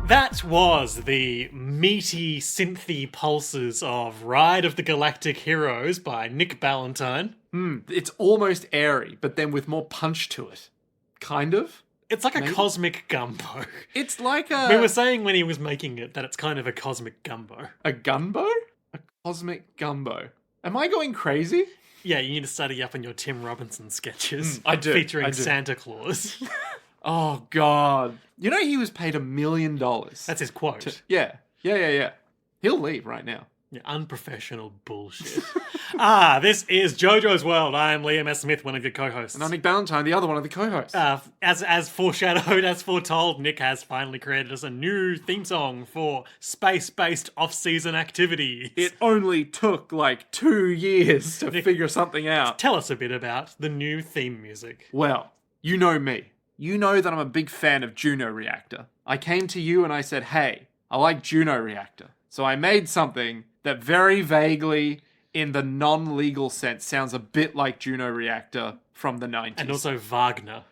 That was the meaty, synthy pulses of Ride of the Galactic Heroes by Nick Ballantyne. It's almost airy, but then with more punch to it. Kind of. It's like a cosmic gumbo. It's like a... We were saying when he was making it that it's kind of a cosmic gumbo. A gunbo? A cosmic gumbo. Am I going crazy? Yeah, you need to study up on your Tim Robinson sketches. I do. Featuring I do. Santa Claus. Oh, God. You know he was paid $1 million. That's his quote. Yeah. He'll leave right now. Yeah, unprofessional bullshit. This is JoJo's World. I am Liam S. Smith, one of your co-hosts. And I'm Nick Ballantyne, the other one of the co-hosts. As foreshadowed, as foretold, Nick has finally created us a new theme song for space-based off-season activities. It only took like 2 years to figure something out. Tell us a bit about the new theme music. Well, you know me. You know that I'm a big fan of Juno Reactor. I came to you and I said, hey, I like Juno Reactor. So I made something that very vaguely, in the non-legal sense, sounds a bit like Juno Reactor from the 90s. And also Wagner.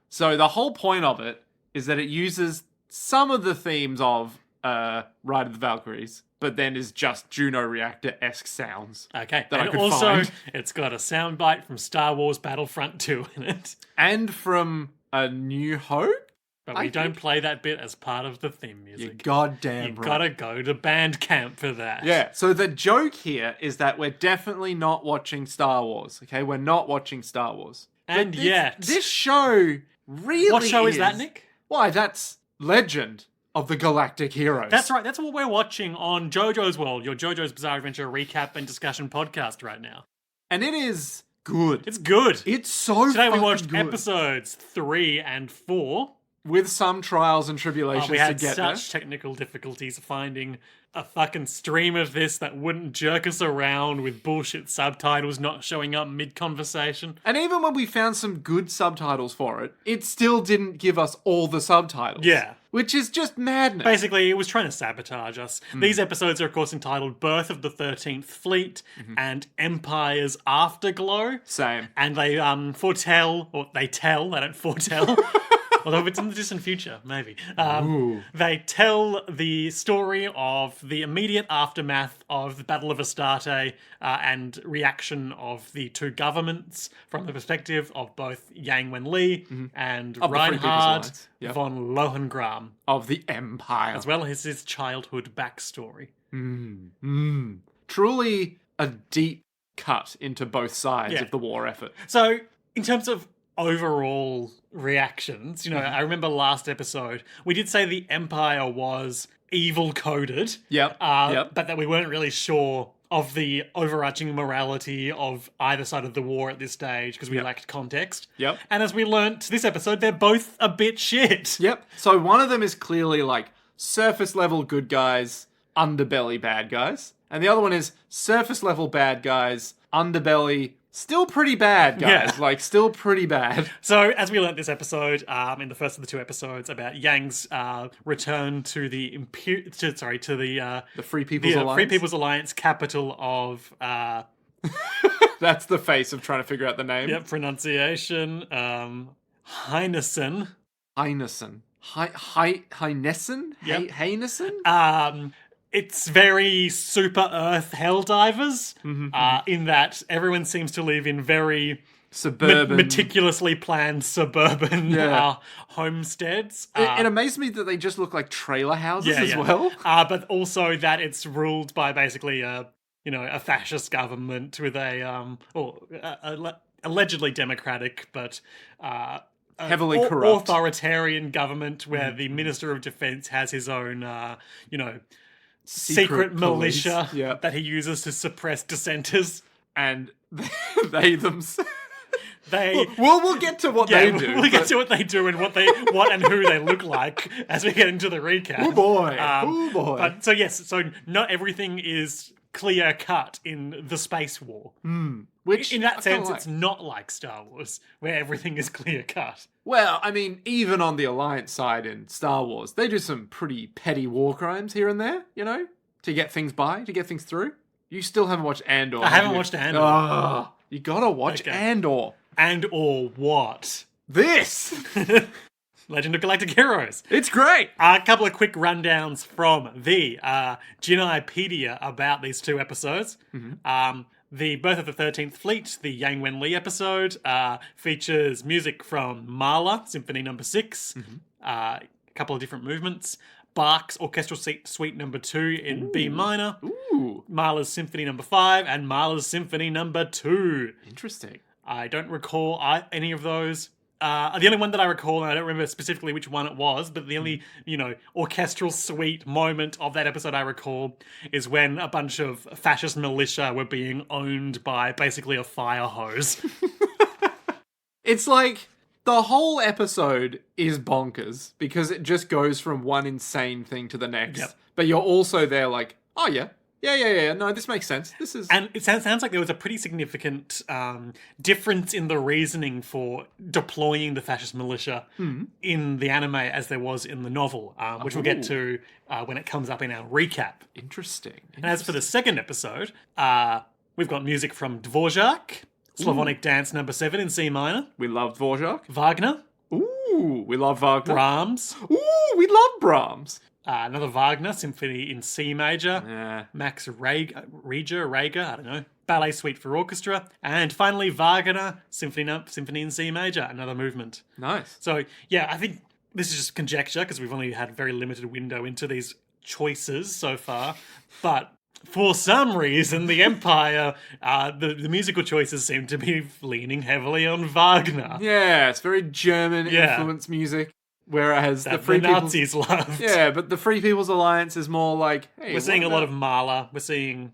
So the whole point of it is that it uses some of the themes of Ride of the Valkyries, but then is just Juno Reactor-esque sounds. Okay, that and I could also, find. It's got a soundbite from Star Wars Battlefront 2 in it. And from A New Hope? But we don't play that bit as part of the theme music. You're goddamn You've right. gotta go to Bandcamp for that. Yeah, so the joke here is that we're definitely not watching Star Wars, okay? We're not watching Star Wars. And yet... This show really What show is that, Nick? Why, that's Legend of the Galactic Heroes. That's right, that's what we're watching on JoJo's World, your JoJo's Bizarre Adventure recap and discussion podcast right now. And it is good. It's good. It's so Today we fucking watched good. episodes 3 and 4. With some trials and tribulations We had to get such technical difficulties finding a fucking stream of this that wouldn't jerk us around with bullshit subtitles not showing up mid-conversation. And even when we found some good subtitles for it, it still didn't give us all the subtitles. Yeah. Which is just madness. Basically, it was trying to sabotage us. These episodes are, of course, entitled Birth of the 13th Fleet and Empire's Afterglow. Same. And they foretell, or they tell, they don't foretell. Although if it's in the distant future, maybe. They tell the story of the immediate aftermath of the Battle of Astarte and reaction of the two governments from the perspective of both Yang Wen-li and Of the Free People's Reinhard Alliance. Yep. von Lohengram, Of the Empire. as well as his childhood backstory. Truly a deep cut into both sides Yeah. of the war effort. So, in terms of overall reactions, I remember last episode, we did say the Empire was evil-coded. Yep. But that we weren't really sure of the overarching morality of either side of the war at this stage because we lacked context. Yep. And as we learnt this episode, they're both a bit shit. Yep. So one of them is clearly like surface level good guys, underbelly bad guys. And the other one is surface level bad guys, underbelly still pretty bad guys. Yeah. Like still pretty bad. So, as we learnt this episode, in the first of the two episodes, about Yang's return to the The Free People's Alliance. Free People's Alliance capital of That's the face of trying to figure out the name. pronunciation Heinessen. Heinessen. Heinessen? Yep. Heinessen? It's very super Earth Helldivers, in that everyone seems to live in very Suburban. meticulously planned suburban homesteads. It amazed me that they just look like trailer houses as well. But also that it's ruled by basically a fascist government with a allegedly democratic but Heavily corrupt. authoritarian government where the Minister of Defense has his own secret police. militia that he uses to suppress dissenters. And they themselves. They We'll get to what they do. We'll get to what they do and what and who they look like as we get into the recap. Oh boy. Oh boy. But so not everything is clear cut in the space war. Which In that I kinda sense, like. it's not like Star Wars, where everything is clear cut. Well, I mean, even on the Alliance side in Star Wars, they do some pretty petty war crimes here and there, to get things to get things through. You still haven't watched Andor. I haven't watched Andor. Oh, you gotta watch Okay. Andor. And or what? This! Legend of Galactic Heroes. It's great. A couple of quick rundowns from the Jinaipedia about these two episodes. The Birth of the 13th Fleet, the Yang Wen Li episode, features music from Mahler, Symphony No. 6, a couple of different movements. Bach's Orchestral Suite No. 2 in B minor, Mahler's Symphony No. 5, and Mahler's Symphony No. 2. Interesting. I don't recall any of those. The only one that I recall, and I don't remember specifically which one it was, but the only, orchestral suite moment of that episode I recall is when a bunch of fascist militia were being owned by basically a fire hose. It's like the whole episode is bonkers because it just goes from one insane thing to the next. Yep. But you're also there like, oh yeah. Yeah. No, this makes sense. This is... And it sounds like there was a pretty significant difference in the reasoning for deploying the fascist militia in the anime as there was in the novel, which we'll get to when it comes up in our recap. Interesting. And as for the second episode, we've got music from Dvorak, Slavonic Dance No. 7 in C minor. We love Dvorak. Wagner. Ooh, we love Wagner. Brahms. Ooh, we love Brahms. Another Wagner Symphony in C major. Yeah. Max Reger, I don't know. Ballet Suite for Orchestra. And finally, Wagner Symphony in C major, another movement. Nice. So, yeah, I think this is just conjecture because we've only had a very limited window into these choices so far. But for some reason, the Empire, the musical choices seem to be leaning heavily on Wagner. Yeah, it's very German influence music. Whereas the Free Nazis loved. Yeah, but the Free People's Alliance is more like, hey, we're seeing a lot of Mahler. We're seeing...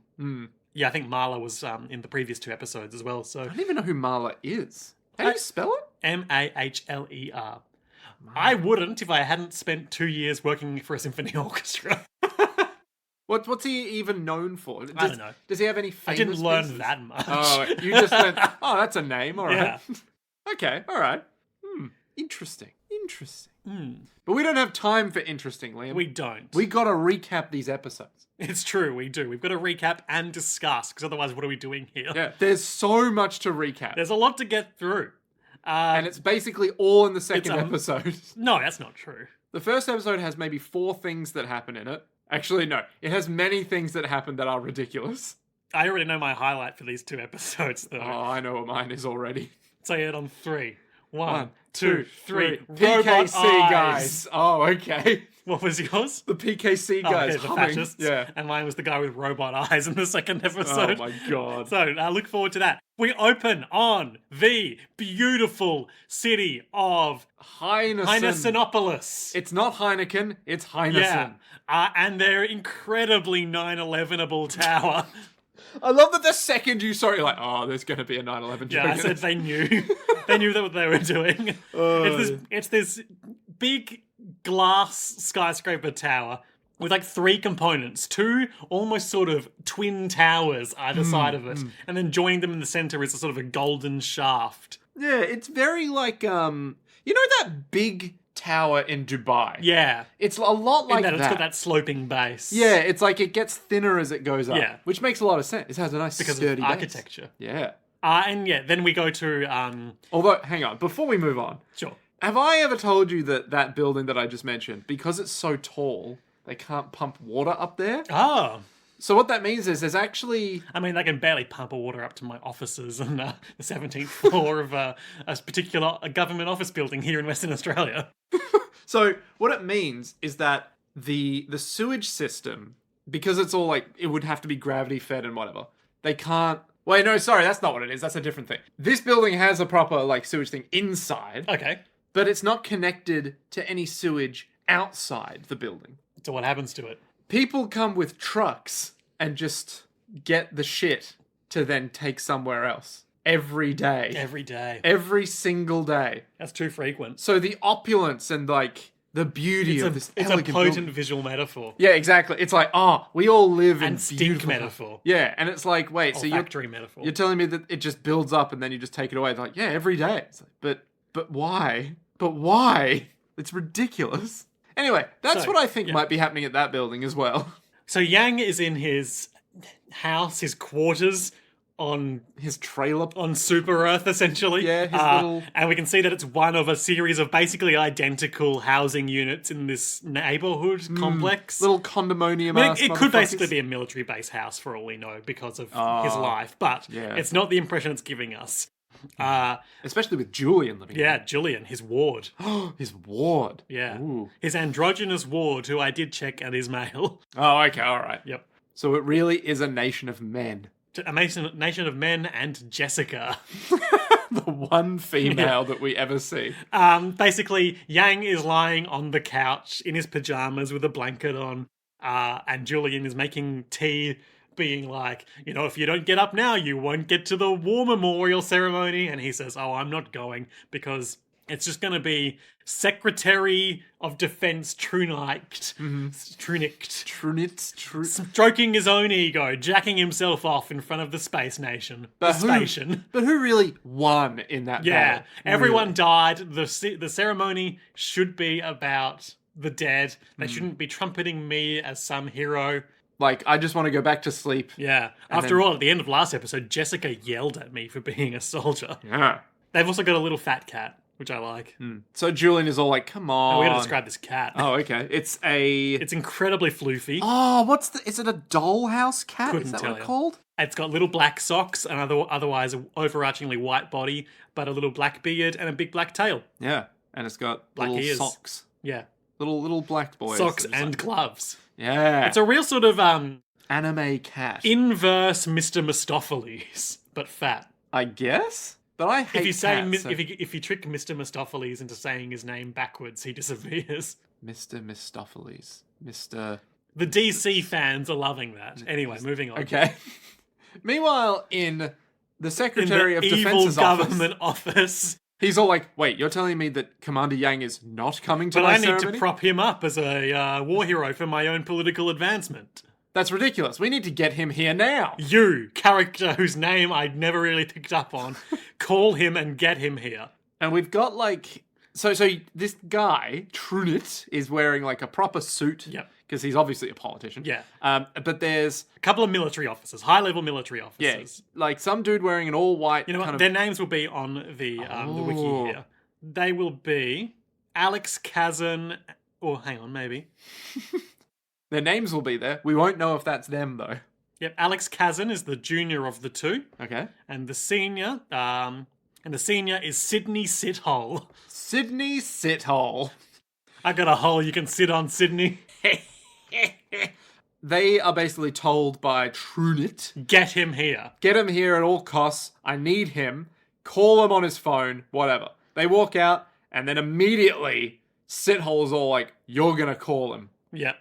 Yeah, I think Mahler was in the previous two episodes as well. So I don't even know who Mahler is. How do you spell it? Mahler. I wouldn't if I hadn't spent 2 years working for a symphony orchestra. What's he even known for? I don't know. Does he have any famous I didn't learn pieces? that much. Oh, you just went, oh, that's a name, all right. Yeah. Okay, all right. Interesting. But we don't have time for interesting, Liam. We don't. We gotta recap these episodes. It's true, we do. We've got to recap and discuss, because otherwise what are we doing here? Yeah, there's so much to recap. There's a lot to get through. And it's basically all in the second episode. No, that's not true. The first episode has maybe 4 things that happen in it. Actually, no. It has many things that happen that are ridiculous. I already know my highlight for these 2 episodes, though. Oh, I know what mine is already. Say it on 3. 1, 2, 3. PKC Robot guys. Oh, okay. What was yours? The PKC guys. Okay, the humming. fascists. Yeah. And mine was the guy with robot eyes in the second episode. Oh my god. So I look forward to that. We open on the beautiful city of Heinesenopolis. It's not Heineken, it's Heinesen. Yeah. And their incredibly 9/11able tower. I love that the second you saw it, you're like, oh, there's going to be a 9/11 joke. Yeah, I said they knew. They knew that what they were doing. It's this big glass skyscraper tower with like 3 components. 2 almost sort of twin towers either side of it. And then joining them in the center is a sort of a golden shaft. Yeah, it's very like, you know that big tower in Dubai? Yeah. It's a lot like that. It's got that sloping base. Yeah, it's like it gets thinner as it goes up. Yeah. Which makes a lot of sense. It has a nice Because sturdy of base. architecture. Yeah. And yeah, then we go to... Although, hang on, before we move on. Sure. Have I ever told you that building that I just mentioned, because it's so tall, they can't pump water up there? Oh. So what that means is there's actually... I mean, they can barely pump water up to my offices on the 17th floor of a particular government office building here in Western Australia. So what it means is that the sewage system, because it's all like, it would have to be gravity fed and whatever, they can't... Wait, no, sorry, that's not what it is. That's a different thing. This building has a proper like sewage thing inside. Okay. But it's not connected to any sewage outside the building. So what happens to it? People come with trucks and just get the shit to then take somewhere else. Every day. Every day. Every single day. That's too frequent. So the opulence and like the beauty of this It's a elegant potent building. visual metaphor. Yeah, exactly. It's like, oh, we all live in And stink beautiful... metaphor. Yeah, and it's like, wait, so Olfactory metaphor. you're telling me that it just builds up and then you just take it away? They're like, yeah, every day. It's like, but why? But why? It's ridiculous. Anyway, that's what I think might be happening at that building as well. So Yang is in his house, his quarters, on His trailer. on Super Earth, essentially. Yeah, his little... And we can see that it's one of a series of basically identical housing units in this neighborhood complex. Little condominium. I mean, it could basically be a military base house for all we know because of his life, but it's not the impression it's giving us. Especially with Julian living Yeah, Julian, his ward. His ward. Yeah. Ooh. His androgynous ward, who I did check at his male. Oh, okay, all right. Yep. So it really is a nation of men. A nation of men and Jessica. The one female that we ever see. Basically, Yang is lying on the couch in his pajamas with a blanket on, and Julian is making tea, being like, if you don't get up now, you won't get to the war memorial ceremony. And he says, I'm not going because it's just going to be Secretary of Defense Trunicht, stroking his own ego, jacking himself off in front of the space nation. But who really won in that battle? Everyone died. The ceremony should be about the dead. They shouldn't be trumpeting me as some hero. Like, I just want to go back to sleep. Yeah. After all, at the end of last episode, Jessica yelled at me for being a soldier. Yeah. They've also got a little fat cat, which I like. So Julian is all like, come on. We gotta describe this cat. Oh, okay. It's incredibly floofy. Oh, is it a dollhouse cat? Is that what it's called? It's got little black socks and otherwise an overarchingly white body, but a little black beard and a big black tail. Yeah. And it's got black little ears. socks. Yeah. Little black boys. Socks and gloves. Yeah. It's a real sort of anime cat. Inverse Mr. Mistopheles, but fat. I guess? But I hate cats. If you trick Mr. Mistopheles into saying his name backwards, he disappears. Mr. Mistopheles. Mr. The DC fans are loving that. Anyway, moving on. Okay. Meanwhile, in the Secretary of Defense's evil government office, he's all like, wait, you're telling me that Commander Yang is not coming to my ceremony? But I need to prop him up as a war hero for my own political advancement. That's ridiculous. We need to get him here now. You, character whose name I'd never really picked up on, call him and get him here. And we've got like... So this guy, Trunit, is wearing like a proper suit. Yep. Because he's obviously a politician. Yeah. But there's... a couple of military officers, high-level military officers. Yeah, like some dude wearing an all-white... You know what? Their names will be on the wiki here. They will be Alex Kazan... Or hang on, maybe... Their names will be there. We won't know if that's them, though. Yep, Alex Kazan is the junior of the two. Okay. And the senior, is Sydney Sithole. Sydney Sithole. I got a hole you can sit on, Sydney. They are basically told by Trunit, get him here. Get him here at all costs. I need him. Call him on his phone. Whatever. They walk out, and then immediately Sithole's all like, you're gonna call him. Yep.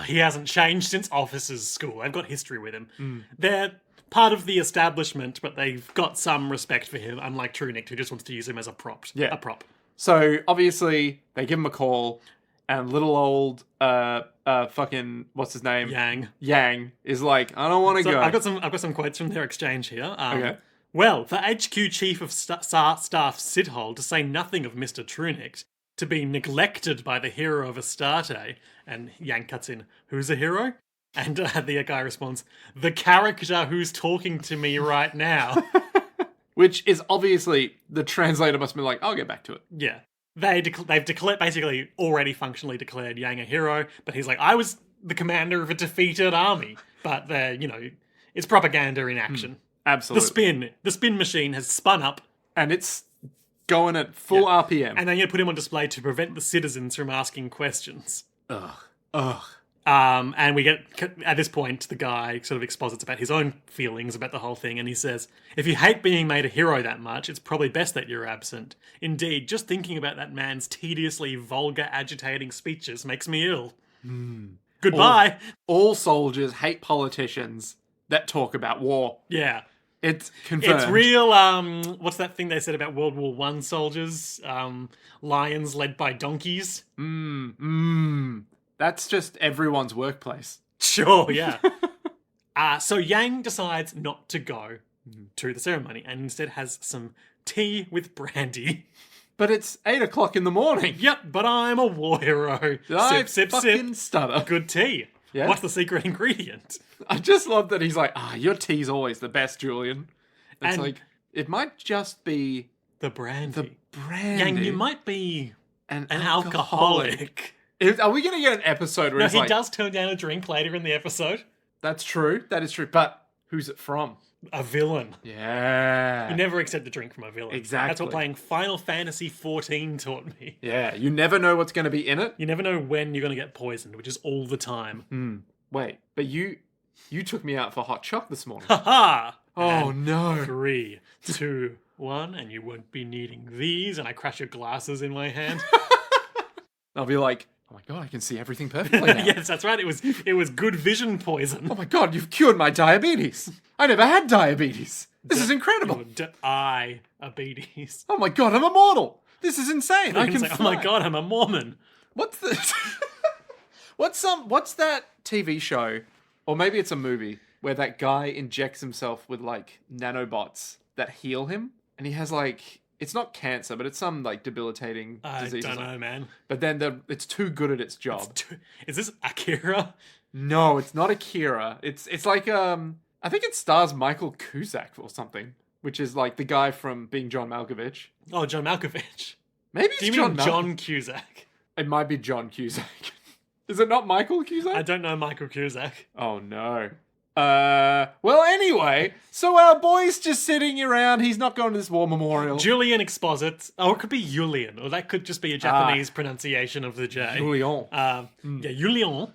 He hasn't changed since officers' school. They've got history with him. They're part of the establishment, but they've got some respect for him, unlike Trunicht, who just wants to use him as a prop. Yeah. A prop. So, obviously, they give him a call, and little old, fucking, what's his name? Yang is like, I don't want to go. I've got some quotes from their exchange here. Okay. Well, the HQ Chief of Staff Sithole, to say nothing of Mr. Trunicht, to be neglected by the hero of Astarte, and Yang cuts in, who's a hero? And the guy responds, the character who's talking to me right now. Which is obviously, the translator must be like, I'll get back to it. Yeah. They've basically already functionally declared Yang a hero, but he's like, I was the commander of a defeated army. But, it's propaganda in action. Absolutely. The spin machine has spun up. And it's going at full RPM. And then you put him on display to prevent the citizens from asking questions. Ugh. And we get, at this point, the guy sort of exposits about his own feelings about the whole thing, and he says, if you hate being made a hero that much, it's probably best that you're absent. Indeed, just thinking about that man's tediously vulgar, agitating speeches makes me ill. Goodbye. All soldiers hate politicians that talk about war. Yeah. It's confirmed. It's real, what's that thing they said about World War I soldiers? Lions led by donkeys? That's just everyone's workplace. Sure, yeah. So Yang decides not to go to the ceremony and instead has some tea with brandy. But it's 8 o'clock in the morning. Yep, but I'm a war hero. I Sip, fucking sip. stutter. Good tea. Yeah? What's the secret ingredient? I just love that he's like, your tea's always the best, Julian. It's And- like, it might just be The brandy. the brandy. Yang, you might be an an alcoholic. Are we going to get an episode where No, he's he like, does turn down a drink later in the episode. that's true, that is true, but who's it from? A villain. Yeah. You never accept a drink from a villain. Exactly. That's what playing Final Fantasy XIV taught me. Yeah, you never know what's going to be in it. You never know when you're going to get poisoned, which is all the time. Wait, but you took me out for hot choc this morning. Ha! Oh, no. 3, 2, 1, and you won't be needing these, and I crash your glasses in my hand. I'll be like, oh my god, I can see everything perfectly now. Yes, that's right. It was good vision poison. Oh my god, you've cured my diabetes. I never had diabetes. This is incredible. Diabetes. Oh my god, I'm immortal. This is insane. I You can say, fly. oh my god, I'm a Mormon. What's the What's that TV show, or maybe it's a movie, where that guy injects himself with like nanobots that heal him, and he has like, it's not cancer, but it's some like debilitating disease. I don't know, man. But then it's too good at its job. Is this Akira? No, it's not Akira. It's like I think it stars Michael Cusack or something, which is like the guy from Being John Malkovich. Oh, John Malkovich. Maybe it's Do you John mean John Cusack? It might be John Cusack. Is it not Michael Cusack? I don't know Michael Cusack. Oh no. Well, anyway, so our boy's just sitting around. He's not going to this war memorial. Julian exposits. Oh, it could be Julian, or that could just be a Japanese pronunciation of the J. Julian. Yeah, Julian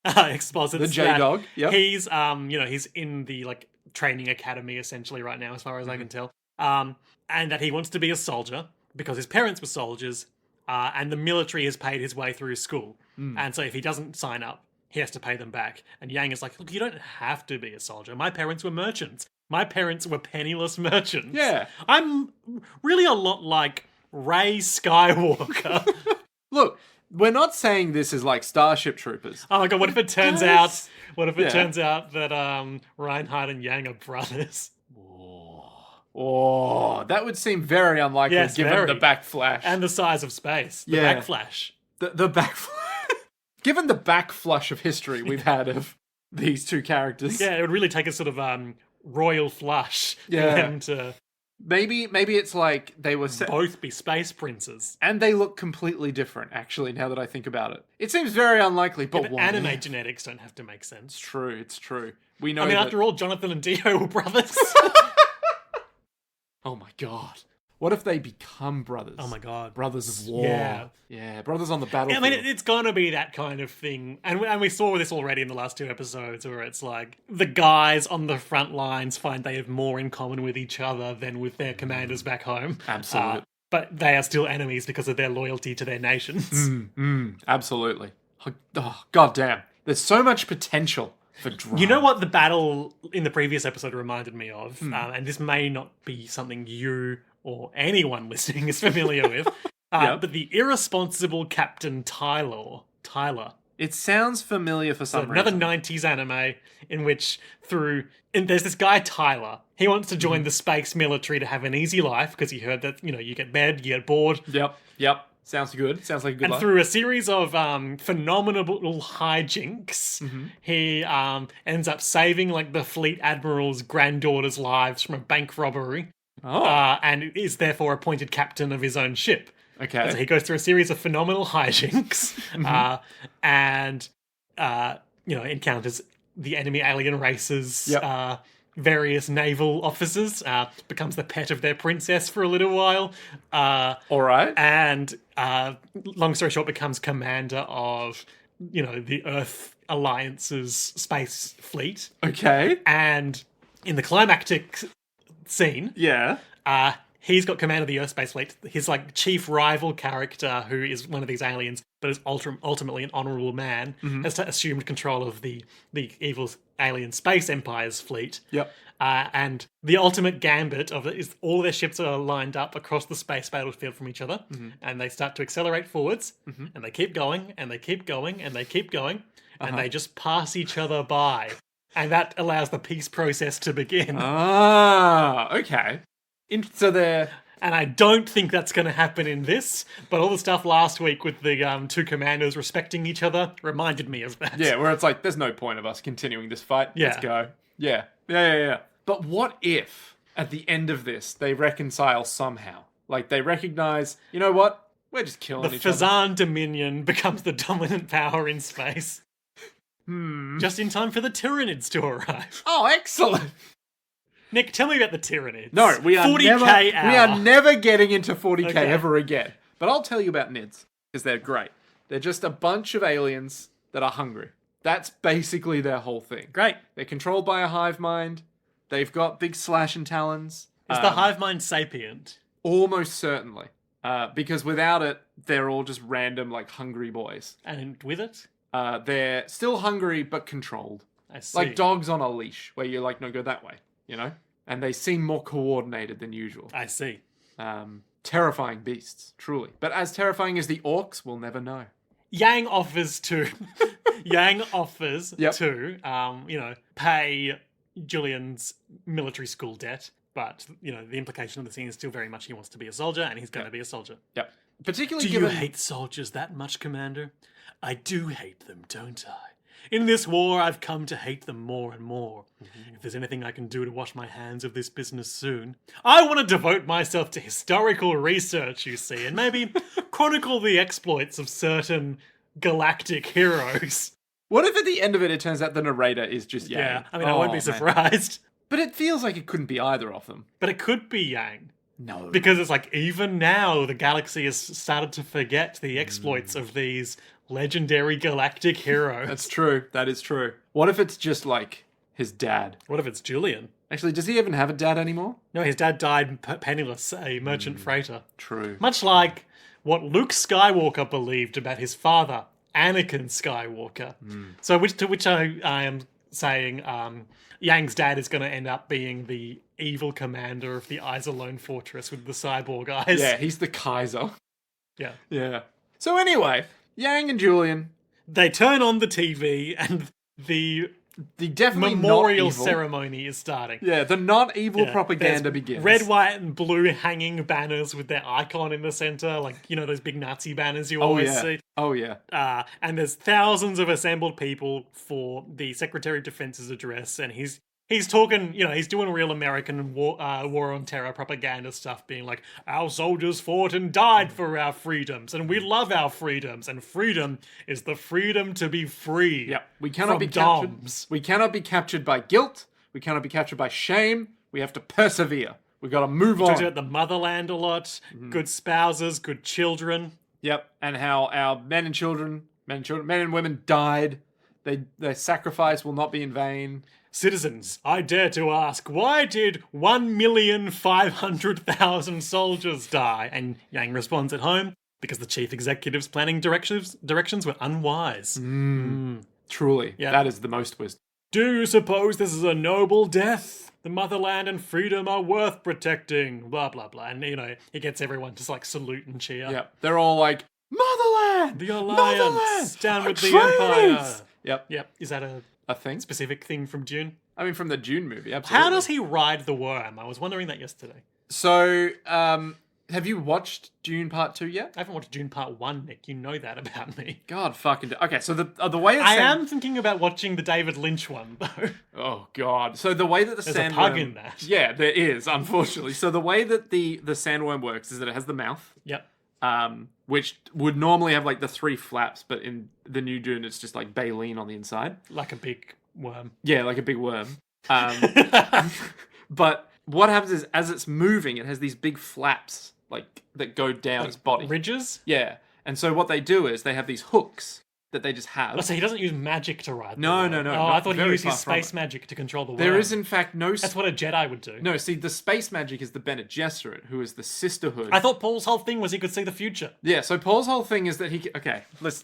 exposits The J-Dog, yep. He's he's in the like training academy essentially right now, as far as I can tell. And that he wants to be a soldier because his parents were soldiers, and the military has paid his way through school. And so if he doesn't sign up, he has to pay them back. And Yang is like, look, you don't have to be a soldier. My parents were merchants. My parents were penniless merchants. Yeah. I'm really a lot like Rey Skywalker. Look, we're not saying this is like Starship Troopers. Oh my god, what if it turns Does- out that Reinhard and Yang are brothers? Oh, that would seem very unlikely Yes, given very. the backflash. And the size of space. The Yeah. backflash. The backflash. Given the backflush of history we've had of these two characters. Yeah, it would really take a sort of royal flush Yeah. for them to Maybe it's like they were set. both be space princes. And they look completely different, actually, now that I think about it. It seems very unlikely, but But what anime if? genetics don't have to make sense. It's true. We know I mean, that... after all, Jonathan and Dio were brothers. Oh my god. What if they become brothers? Oh my god. Brothers of war. Yeah. Yeah, brothers on the I battlefield. mean, it's gonna be that kind of thing. And we saw this already in the last 2 episodes where it's like the guys on the front lines find they have more in common with each other than with their commanders back home. Absolutely. But they are still enemies because of their loyalty to their nations. Absolutely. Oh, god damn. There's so much potential for drama. You know what the battle in the previous episode reminded me of? And this may not be something you or anyone listening is familiar with. Yep. But the irresponsible Captain Tyler. It sounds familiar for some Another reason. 90s anime in which there's this guy Tyler. He wants to join the space military to have an easy life because he heard that, you get bad, you get bored. Yep. Sounds good. Sounds like a good And life. through a series of phenomenal hijinks, he ends up saving like the fleet admiral's granddaughter's lives from a bank robbery, and is therefore appointed captain of his own ship. Okay. So he goes through a series of phenomenal hijinks, and encounters the enemy alien races. Yep. Various naval officers, becomes the pet of their princess for a little while. All right. And long story short, becomes commander of, the Earth Alliance's space fleet. Okay. And in the climactic scene, Yeah. he's got command of the Earth space fleet. His like chief rival character, who is one of these aliens, but is ultimately an honorable man, has assumed control of the evil alien space empire's fleet. Yep. And the ultimate gambit of it is all their ships are lined up across the space battlefield from each other, and they start to accelerate forwards, and they keep going, and they keep going, and they keep going, and they just pass each other by. And that allows the peace process to begin. Okay. So they're And I don't think that's going to happen in this, but all the stuff last week with the two commanders respecting each other reminded me of that. Yeah, where it's like, there's no point of us continuing this fight. Yeah. Let's go. Yeah. But what if, at the end of this, they reconcile somehow? Like, they recognize, you know what? We're just killing The each other. Fazan Dominion becomes the dominant power in space. Just in time for the Tyranids to arrive. Oh, excellent. Nick, tell me about the Tyranids. No, we are 40k hour. We are never getting into 40k Okay. ever again. But I'll tell you about Nids, because they're great. They're just a bunch of aliens that are hungry. That's basically their whole thing. Great. They're controlled by a hive mind. They've got big slash and talons. Is the hive mind sapient? Almost certainly. Because without it, they're all just random, like, hungry boys. And with it? They're still hungry, but controlled. I see. Like dogs on a leash, where you're like, no, go that way, you know? And they seem more coordinated than usual. I see. Terrifying beasts, truly. But as terrifying as the orcs, we'll never know. Yang offers to, Yep. pay Julian's military school debt. But, the implication of the scene is still very much he wants to be a soldier, and he's going to be a soldier. Yep. Particularly Do given... you hate soldiers that much, Commander? I do hate them, don't I? In this war, I've come to hate them more and more. If there's anything I can do to wash my hands of this business soon, I want to devote myself to historical research, you see, and maybe chronicle the exploits of certain galactic heroes. What if at the end of it, it turns out the narrator is just Yang? Yeah, I won't be man. surprised. But it feels like it couldn't be either of them. But it could be Yang. No. Because it's like, even now, the galaxy has started to forget the exploits of these legendary galactic heroes. That's true. That is true. What if it's just like his dad? What if it's Julian? Actually, does he even have a dad anymore? No, his dad died penniless, a merchant freighter. True. Much like what Luke Skywalker believed about his father, Anakin Skywalker. So to which I am saying Yang's dad is going to end up being the evil commander of the Isolone Fortress with the cyborg eyes. Yeah, he's the Kaiser. Yeah. Yeah. So anyway, Yang and Julian, They turn on the TV and the definitely memorial not evil. ceremony is starting. Yeah, the not evil Yeah, propaganda there's begins. Red, white, and blue hanging banners with their icon in the center, like, those big Nazi banners you always see. Oh yeah. And there's thousands of assembled people for the Secretary of Defense's address, and he's talking, he's doing real American war on terror propaganda stuff, being like, our soldiers fought and died for our freedoms, and we love our freedoms, and freedom is the freedom to be free. Yeah. We cannot from be captured. DOMs. We cannot be captured by guilt. We cannot be captured by shame. We have to persevere. We got to move Talks on. about the motherland a lot, good spouses, good children. Yep. And how our men and women died. Their sacrifice will not be in vain. Citizens, I dare to ask, why did 1,500,000 soldiers die? And Yang responds at home, because the chief executive's planning directions were unwise. Truly. Yeah. That is the most wisdom. Do you suppose this is a noble death? The motherland and freedom are worth protecting. Blah, blah, blah. And, it gets everyone to, salute and cheer. Yep. They're all like, Motherland! The Alliance! Motherland! Down with the Traitors! Empire! Yep. Yep. Is that a A thing? specific thing from Dune? I mean, from the Dune movie, absolutely. How does he ride the worm? I was wondering that yesterday. So, have you watched Dune Part 2 yet? I haven't watched Dune Part 1, Nick. You know that about me. God fucking... Okay, so the way it's... I am thinking about watching the David Lynch one, though. Oh, God. So the way that the There's sandworm... a pug in that. Yeah, there is, unfortunately. So the way that the sandworm works is that it has the mouth, Yep. which would normally have, the 3 flaps, but in the new Dune, it's just, baleen on the inside. Like a big worm. Yeah, like a big worm. But what happens is, as it's moving, it has these big flaps, that go down its body. Ridges? Yeah. And so what they do is they have these hooks that they just have. Oh, so he doesn't use magic to ride the No, worm. no, no, Oh, not I thought he very used his far from space it. magic to control the worm. There is, in fact, no... That's what a Jedi would do. No, see, the space magic is the Bene Gesserit, who is the sisterhood. I thought Paul's whole thing was he could see the future. Yeah, so Paul's whole thing is that he... Okay, look.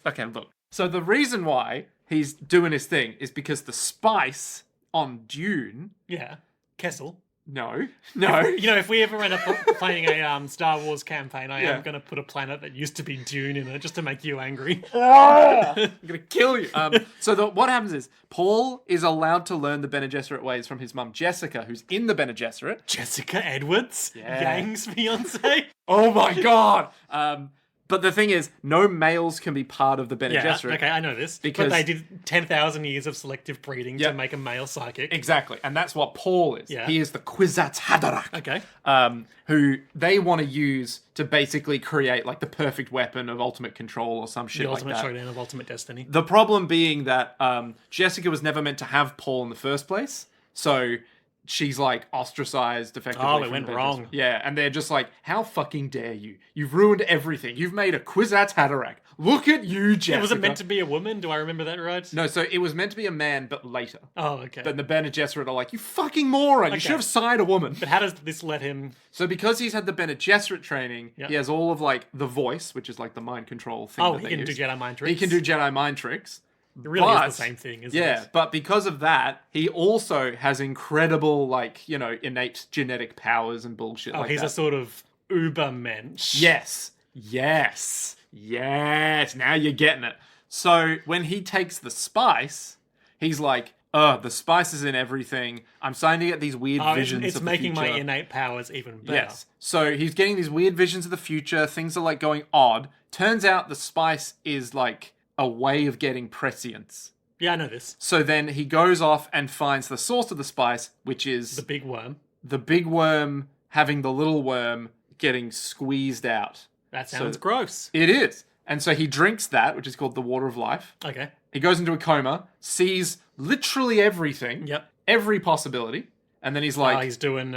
So the reason why he's doing his thing is because the spice on Dune... Yeah. Kessel. No. You know, if we ever end up playing a Star Wars campaign, I am going to put a planet that used to be Dune in it just to make you angry. I'm gonna kill you. So what happens is Paul is allowed to learn the Bene Gesserit ways from his mum Jessica, who's in the Bene Gesserit. Jessica Edwards, Yang's fiance. Oh my god. But the thing is, no males can be part of the Bene Gesserit. Okay, I know this. Because but they did 10,000 years of selective breeding to make a male psychic. Exactly, and that's what Paul is. Yeah. He is the Kwisatz Haderach. Okay. Who they want to use to basically create like the perfect weapon of ultimate control or some shit The like ultimate that. showdown of ultimate destiny. The problem being that Jessica was never meant to have Paul in the first place, so she's like ostracized effectively. Oh, it from went the wrong. Yeah, and they're just like, how fucking dare you? You've ruined everything. You've made a Kwisatz Haderach. Look at you, Jessica. Was it meant to be a woman? Do I remember that right? No, so it was meant to be a man, but later. Oh, okay. Then the Bene Gesserit are like, you fucking moron. You should have signed a woman. But how does this let him... So because he's had the Bene Gesserit training, he has all of like the voice, which is like the mind control thing. Oh, he can do Jedi mind tricks? He can do Jedi mind tricks. It really is the same thing, isn't it? Yeah, but because of that, he also has incredible, like, you know, innate genetic powers and bullshit like that. He's a sort of ubermensch. Yes. Now you're getting it. So when he takes the spice, he's like, the spice is in everything. I'm starting to get these weird visions it's of the making future. my innate powers even better. Yes. So he's getting these weird visions of the future. Things are like going odd. Turns out the spice is like a way of getting prescience. Yeah, I know this. So then he goes off and finds the source of the spice, which is... The big worm. The big worm having the little worm getting squeezed out. That sounds gross. It is. And so he drinks that, which is called the water of life. Okay. He goes into a coma, sees literally everything. Yep. Every possibility. And then he's like... he's doing...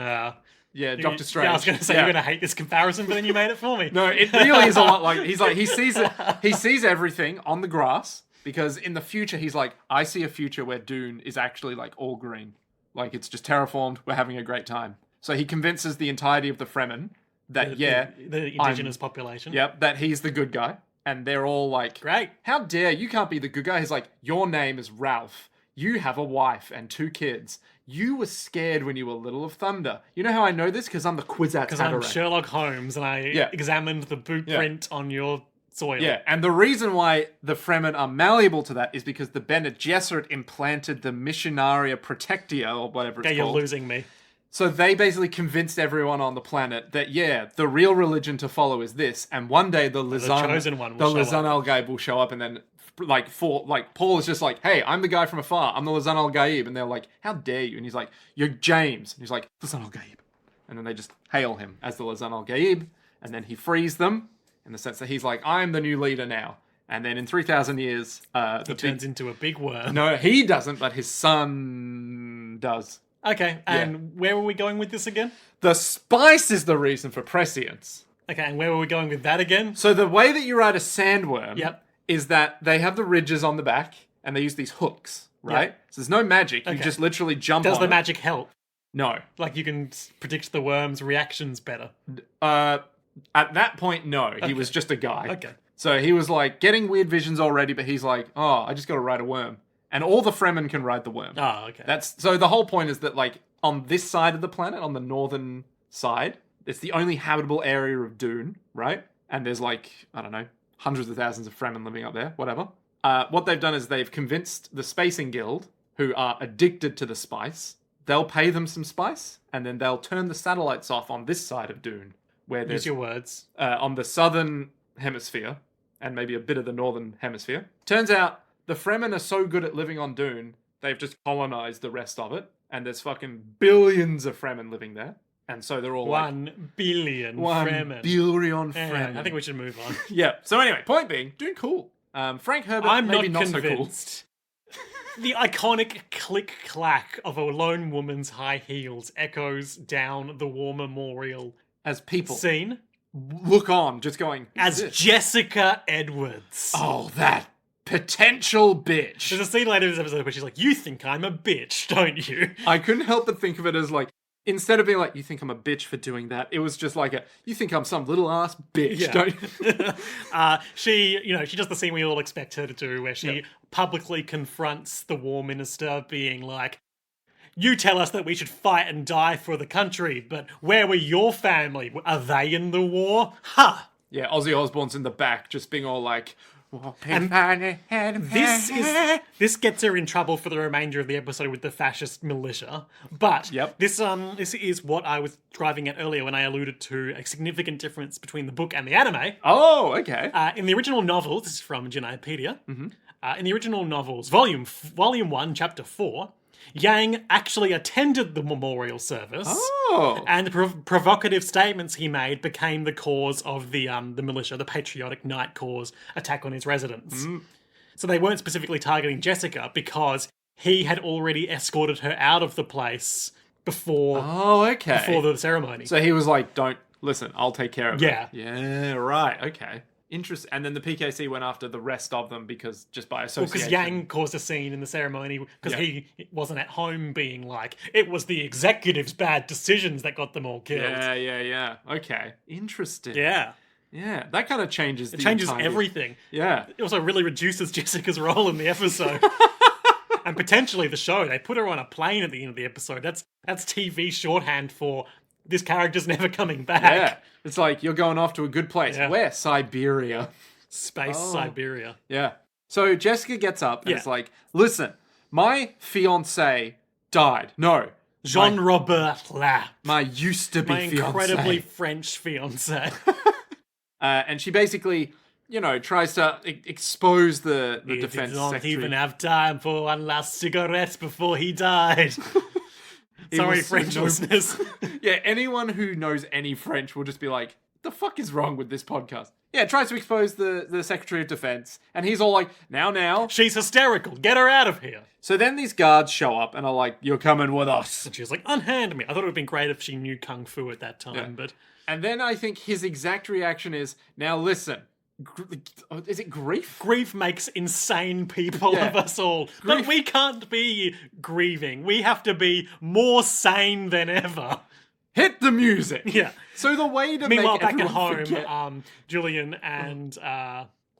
Doctor Strange. Yeah, I was going to say, you're going to hate this comparison, but then you made it for me. No, it really is a lot like... he sees everything on the grass, because in the future, he's like, I see a future where Dune is actually like all green. Like, it's just terraformed, we're having a great time. So he convinces the entirety of the Fremen that, the indigenous population. Yep, that he's the good guy. And they're all like, great. How dare you can't be the good guy? He's like, your name is Ralph. You have a wife and 2 kids. You were scared when you were little of thunder. You know how I know this? Because I'm the Kwisatz Haderach. Because I'm Sherlock Holmes and I examined the boot print on your soil. Yeah, and the reason why the Fremen are malleable to that is because the Bene Gesserit implanted the Missionaria Protectia, or whatever it's called. You're losing me. So they basically convinced everyone on the planet that, the real religion to follow is this, and one day the chosen one will show up. Al Gaib will show up, and then Paul is just like, hey, I'm the guy from afar, I'm the Lazan Al Gaib, and they're like, how dare you? And he's like, you're James, and he's like, Lazan Al Gaib, and then they just hail him as the Lazan Al Gaib, and then he frees them in the sense that he's like, I'm the new leader now. And then in 3,000 years, he turns into a big worm. No, he doesn't, but his son does. Okay, and where were we going with this again? The spice is the reason for prescience. Okay, and where were we going with that again? So the way that you ride a sandworm is that they have the ridges on the back, and they use these hooks, right? Yep. So there's no magic. You just literally jump on Does the magic help? No. Like you can predict the worm's reactions better? At that point, no. He was just a guy. Okay. So he was like getting weird visions already, but he's like, I just got to ride a worm. And all the Fremen can ride the worm. Oh, okay. So the whole point is that, like, on this side of the planet, on the northern side, it's the only habitable area of Dune, right? And there's, like, I don't know, hundreds of thousands of Fremen living up there, whatever. What they've done is they've convinced the Spacing Guild, who are addicted to the spice, they'll pay them some spice, and then they'll turn the satellites off on this side of Dune, where there's... Use your words. On the southern hemisphere, and maybe a bit of the northern hemisphere. Turns out, the Fremen are so good at living on Dune, they've just colonized the rest of it, and there's fucking billions of Fremen living there. And so they're all 1 billion Fremen. 1 billion Fremen. I think we should move on. Yeah. So anyway, point being, Dune cool. Frank Herbert, I'm maybe not so cool. convinced. The iconic click-clack of a lone woman's high heels echoes down the War Memorial As people scene. Look on, just going... As Jessica Edwards. Oh, that potential bitch. There's a scene later in this episode where she's like, you think I'm a bitch, don't you? I couldn't help but think of it as like, instead of being like, you think I'm a bitch for doing that, it was just like you think I'm some little ass bitch, don't you? She does the scene we all expect her to do, where she publicly confronts the war minister, being like, You tell us that we should fight and die for the country, but where were your family? Are they in the war? Ha! Yeah, Ozzy Osbourne's in the back, just being all like, This gets her in trouble for the remainder of the episode with the fascist militia. But this is what I was driving at earlier when I alluded to a significant difference between the book and the anime. Oh, okay. In the original novels, this is from Genaipedia. In the original novels, Volume 1, Chapter 4, Yang actually attended the memorial service, and the provocative statements he made became the cause of the militia, the Patriotic Night Corps' attack on his residence. So they weren't specifically targeting Jessica because he had already escorted her out of the place before the ceremony. So he was like, "Don't listen, I'll take care of it." Yeah, right, okay. Interesting. And then the PKC went after the rest of them because just by association. Because Yang caused a scene in the ceremony because he wasn't at home being like, it was the executive's bad decisions that got them all killed. Yeah. Okay. Interesting. Yeah, that kind of changes everything. Yeah. It also really reduces Jessica's role in the episode. And potentially the show. They put her on a plane at the end of the episode. That's TV shorthand for this character's never coming back. Yeah. It's like, you're going off to a good place. Yeah. Where? Siberia. Space Siberia. Yeah. So Jessica gets up and it's like, listen, my fiancé died. No. Jean-Robert Lapp. My used-to-be fiancé. My incredibly French fiancé. And she basically, tries to expose the defense secretary. He did not even have time for one last cigarette before he died. Sorry, French listeners. Yeah, anyone who knows any French will just be like, the fuck is wrong with this podcast? Yeah, tries to expose the Secretary of Defense, and he's all like, now. She's hysterical. Get her out of here. So then these guards show up and are like, you're coming with us. And she's like, unhand me. I thought it would have been great if she knew Kung Fu at that time, but... And then I think his exact reaction is, now listen... Is it grief? Grief makes insane people of us all. But we can't be grieving. We have to be more sane than ever. Hit the music. Yeah. So the way to Meanwhile, make back at everyone home, Julian and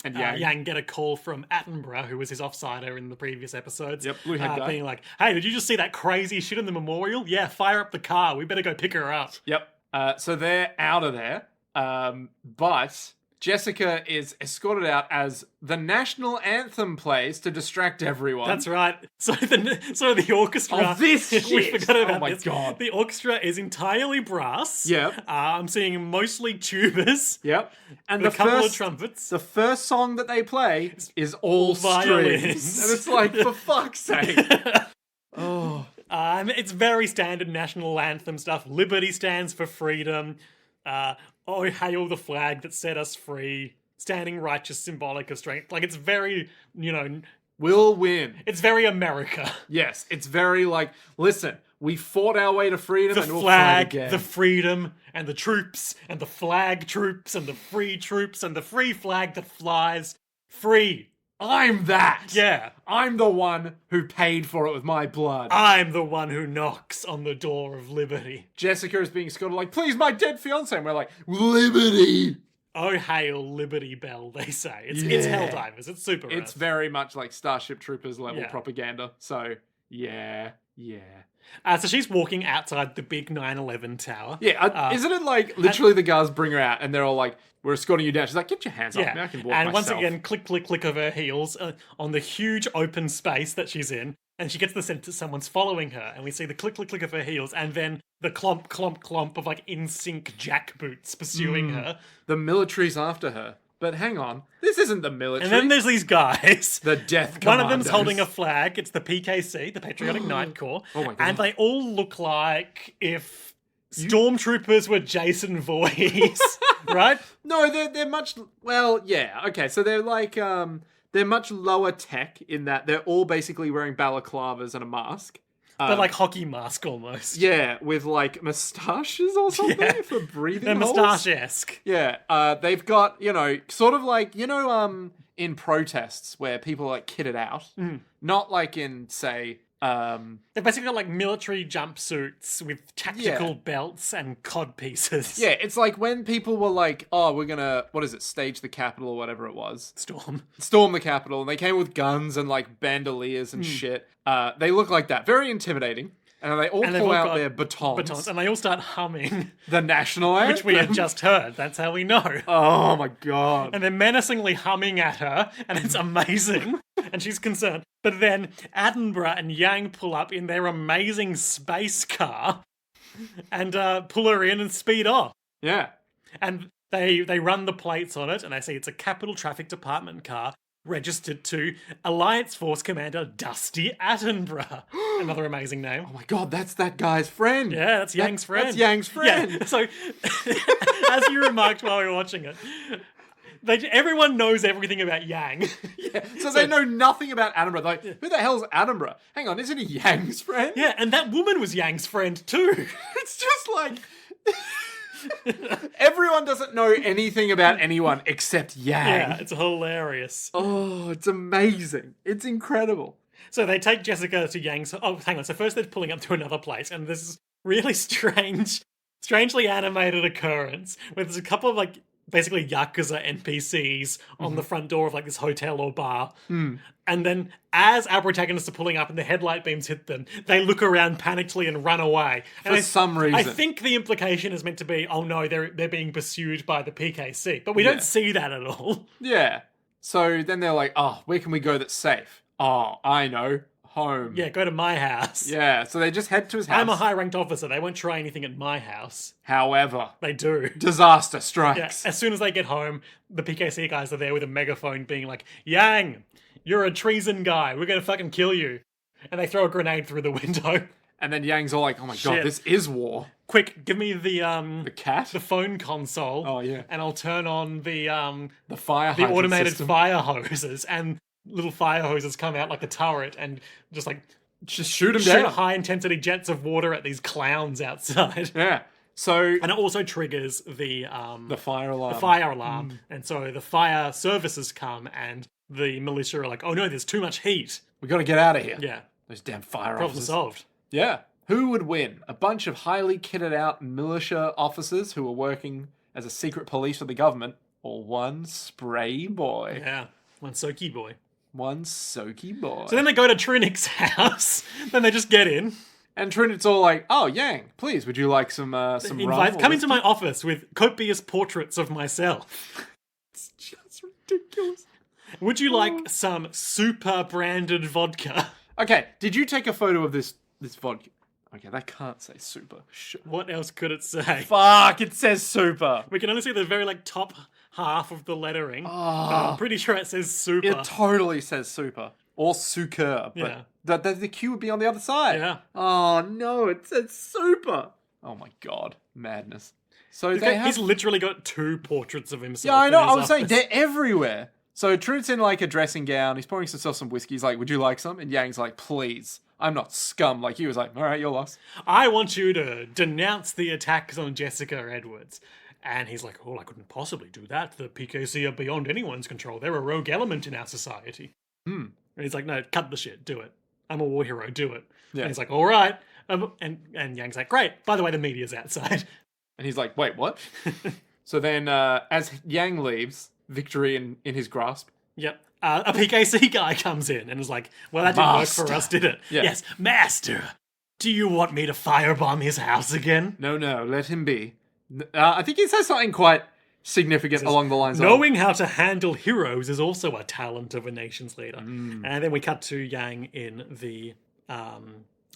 Yang get a call from Attenborough, who was his offsider in the previous episodes. Yep, blue head guy. Being like, hey, did you just see that crazy shit in the memorial? Yeah, fire up the car. We better go pick her up. Yep. So they're out of there. But... Jessica is escorted out as the national anthem plays to distract everyone. That's right. So the orchestra... Oh, this shit! We forgot about oh my this. God. The orchestra is entirely brass. Yep. I'm seeing mostly tubas. Yep. And a couple of trumpets. The first song that they play is all violins. Strings. And it's like, for fuck's sake. Oh. It's very standard national anthem stuff. Liberty stands for freedom. Oh, hail the flag that set us free. Standing righteous, symbolic of strength. Like, it's very, We'll win. It's very America. Yes, it's very like, listen, we fought our way to freedom and we'll flag, fight again. The freedom, and the troops, and the flag troops, and the free troops, and the free flag that flies. Free. I'm that. Yeah. I'm the one who paid for it with my blood. I'm the one who knocks on the door of liberty. Jessica is being scolded like, please, my dead fiancé. And we're like, liberty. Oh, hail Liberty Bell, they say. It's Helldivers. It's super It's very much like Starship Troopers level propaganda. So, yeah. So she's walking outside the big 9/11 tower. Yeah, isn't it like literally the guards bring her out and they're all like, we're escorting you down. She's like, get your hands off me, I can walk and myself. Once again, click, click, click of her heels on the huge open space that she's in. And she gets the sense that someone's following her. And we see the click, click, click of her heels. And then the clomp, clomp, clomp of like in-sync jackboots pursuing her. The military's after her. But hang on, this isn't the military. And then there's these guys. The death commandos. One of them's holding a flag. It's the PKC, the Patriotic Night Corps. Oh my God. And they all look like if stormtroopers were Jason Voorhees, right? No, they're much... Well, yeah, okay, so they're like... they're much lower tech in that they're all basically wearing balaclavas and a mask. They're like hockey mask almost. Yeah, with like moustaches or something for breathing They're holes. moustache-esque. Yeah, they've got, sort of like, in protests where people are like kitted out. Not like in, say... They've basically got like military jumpsuits with tactical belts and cod pieces. Yeah, it's like when people were like, oh, we're gonna, stage the Capitol or whatever it was. Storm the Capitol, and they came with guns and like bandoliers and shit. They look like that. Very intimidating. And they all And they've pull all out got their batons. and they all start humming, The national anthem. which we had just heard. That's how we know. Oh my god. And they're menacingly humming at her, and it's amazing. And she's concerned. But then Attenborough and Yang pull up in their amazing space car and pull her in and speed off. Yeah. And they run the plates on it, and they see it's a Capital Traffic Department car registered to Alliance Force Commander Dusty Attenborough. Another amazing name. Oh my god, that's that guy's friend. Yeah, that's Yang's friend. That's Yang's friend. Yeah, so, as you remarked while we were watching it, everyone knows everything about Yang. Yeah, so they know nothing about Attenborough. Like, who the hell's Attenborough? Hang on, isn't he Yang's friend? Yeah, and that woman was Yang's friend too. It's just like... Everyone doesn't know anything about anyone except Yang. Yeah, it's hilarious. Oh, it's amazing. It's incredible. So they take Jessica to Yang's... Oh, hang on. So first they're pulling up to another place, and this is really strangely animated occurrence where there's a couple of, like, basically Yakuza NPCs on the front door of, like, this hotel or bar. And then as our protagonists are pulling up and the headlight beams hit them, they look around panically and run away. And For some reason. I think the implication is meant to be, oh no, they're being pursued by the PKC. But we don't see that at all. Yeah. So then they're like, oh, where can we go that's safe? Oh, I know. Home. Yeah, go to my house. Yeah, so they just head to his house. I'm a high-ranked officer. They won't try anything at my house. However, They do. disaster Yeah, strikes. as soon as they get home, the PKC guys are there with a megaphone being like, Yang, you're a treason guy. We're going to fucking kill you. And they throw a grenade through the window. And then Yang's all like, oh my Shit. god, this is war. Quick, give me the Cat? the phone console. Oh, yeah. And I'll turn on the fire the hydrant automated system. fire hoses, and little fire hoses come out like a turret and just like Just shoot him shoot down. high intensity jets of water at these clowns outside. Yeah. So And it also triggers the fire alarm. fire alarm. And so the fire services come and the militia are like, oh no, there's too much heat. We got to get out of here. Yeah. Those damn fire Problem officers. solved. Yeah. Who would win? A bunch of highly kitted out militia officers who are working as a secret police for the government, or one spray boy? Yeah. One soaky boy. One soaky boy. So then they go to Trinick's house. Then they just get in. And Trinit's all like, "Oh, Yang, please, would you like some rum?" or Come into my office with copious portraits of myself. It's just ridiculous. Would you like some super branded vodka? Okay, did you take a photo of this vodka? Okay, that can't say super. What else could it say? Fuck, it says super. We can only see the very top half of the lettering. But I'm pretty sure it says super. It totally says super. Or sucre, Yeah. but the Q would be on the other side. Yeah. Oh no, it says super. Oh my god, madness. So they have... He's literally got two portraits of himself. Yeah, I know. in I his was saying office. they're everywhere. So Trinit's in like a dressing gown. He's pouring himself some whiskey. He's like, "Would you like some?" And Yang's like, "Please, I'm not scum like you." He was like, "All right, you're lost." I want you to denounce the attacks on Jessica Edwards. And he's like, oh, I couldn't possibly do that. The PKC are beyond anyone's control. They're a rogue element in our society. And he's like, no, cut the shit. Do it. I'm a war hero. Do it. Yeah. And he's like, all right. And Yang's like, great. By the way, the media's outside. And he's like, "Wait, what?" So then, as Yang leaves, victory in his grasp. Yep. A PKC guy comes in and is like, well, that didn't work for us, did it? Yeah. Yes. Master, do you want me to firebomb his house again? No, let him be. I think he says something quite significant along the lines of... Knowing how to handle heroes is also a talent of a nation's leader. And then we cut to Yang in the...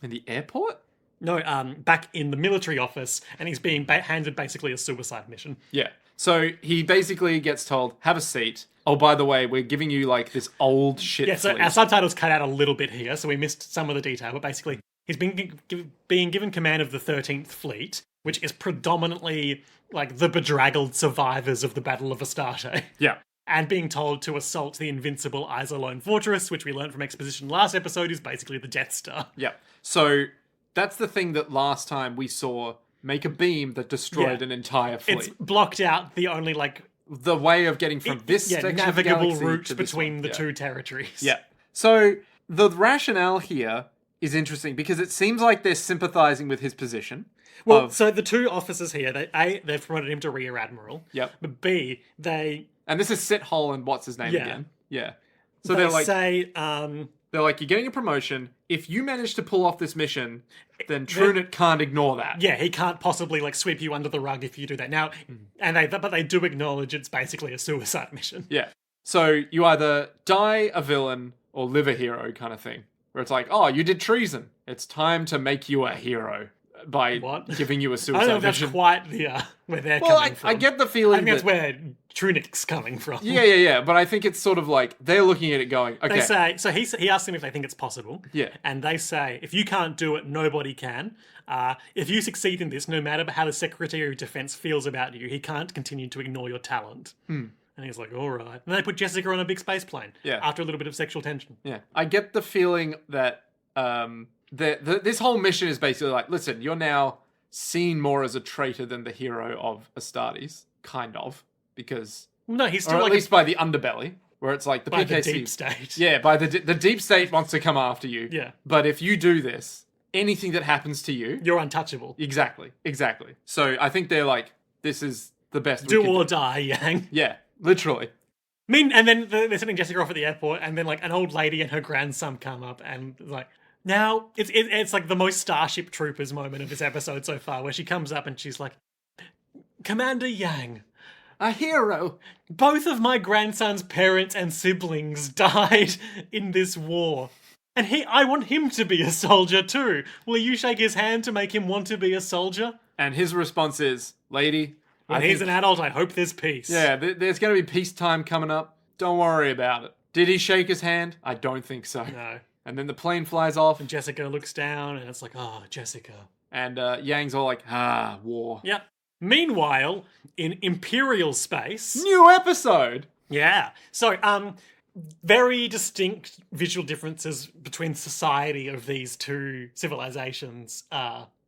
In the airport? No, back in the military office, and he's being handed basically a suicide mission. Yeah. So he basically gets told, have a seat. Oh, by the way, we're giving you like this old shit Yeah, so fleet. our subtitles cut out a little bit here, so we missed some of the detail, but basically he's being given command of the 13th Fleet, which is predominantly like the bedraggled survivors of the Battle of Astarte. Yeah. And being told to assault the invincible Isolone Fortress, which we learned from exposition last episode is basically the Death Star. Yeah. So that's the thing that last time we saw make a beam that destroyed an entire fleet. It's blocked out the only like the way of getting from this section of the navigable galaxy route to this between one. the Yeah. two territories. Yeah. So the rationale here is interesting because it seems like they're sympathizing with his position. Well, so the two officers here, they've promoted him to Rear Admiral. Yep. But B, they And this is Sithole and what's his name Yeah. again? Yeah. So they they're like, say, you're getting a promotion if you manage to pull off this mission, then Trunit can't ignore that. Yeah, he can't possibly like sweep you under the rug if you do that. Now, but they do acknowledge it's basically a suicide mission. Yeah. So you either die a villain or live a hero kind of thing. Where it's like, oh, you did treason. It's time to make you a hero by giving you a suicide I don't know if that's mission. quite where they're coming from. I get the feeling I think that's where Trunic's coming from. Yeah. But I think it's sort of like they're looking at it going, okay. They say, so he asks them if they think it's possible. Yeah. And they say, if you can't do it, nobody can. If you succeed in this, no matter how the Secretary of Defense feels about you, he can't continue to ignore your talent. And he's like, all right. And they put Jessica on a big space plane. Yeah. After a little bit of sexual tension. Yeah. I get the feeling that this whole mission is basically like, listen, you're now seen more as a traitor than the hero of Astartes, kind of, because No, he's still or at like least by the underbelly, where it's like the by PKC, the deep state. Yeah, by the deep state wants to come after you. Yeah. But if you do this, anything that happens to you, You're untouchable. exactly. So I think they're like, this is the best. Do we can or die, Yang. Yeah, literally. And then they're sending Jessica off at the airport, and then like an old lady and her grandson come up, and like now it's like the most Starship Troopers moment of this episode so far, where she comes up and she's like, Commander Yang, A hero. both of my grandson's parents and siblings died in this war. And I want him to be a soldier too. Will you shake his hand to make him want to be a soldier? And his response is, lady, When he's an adult, I hope there's peace. yeah, there's going to be peacetime coming up. Don't worry about it. Did he shake his hand? I don't think so. No. And then the plane flies off, And Jessica looks down, and it's like, oh, Jessica. and Yang's all like, war. Yep. Meanwhile, in Imperial space... New episode! Yeah. So, very distinct visual differences between society of these two civilizations.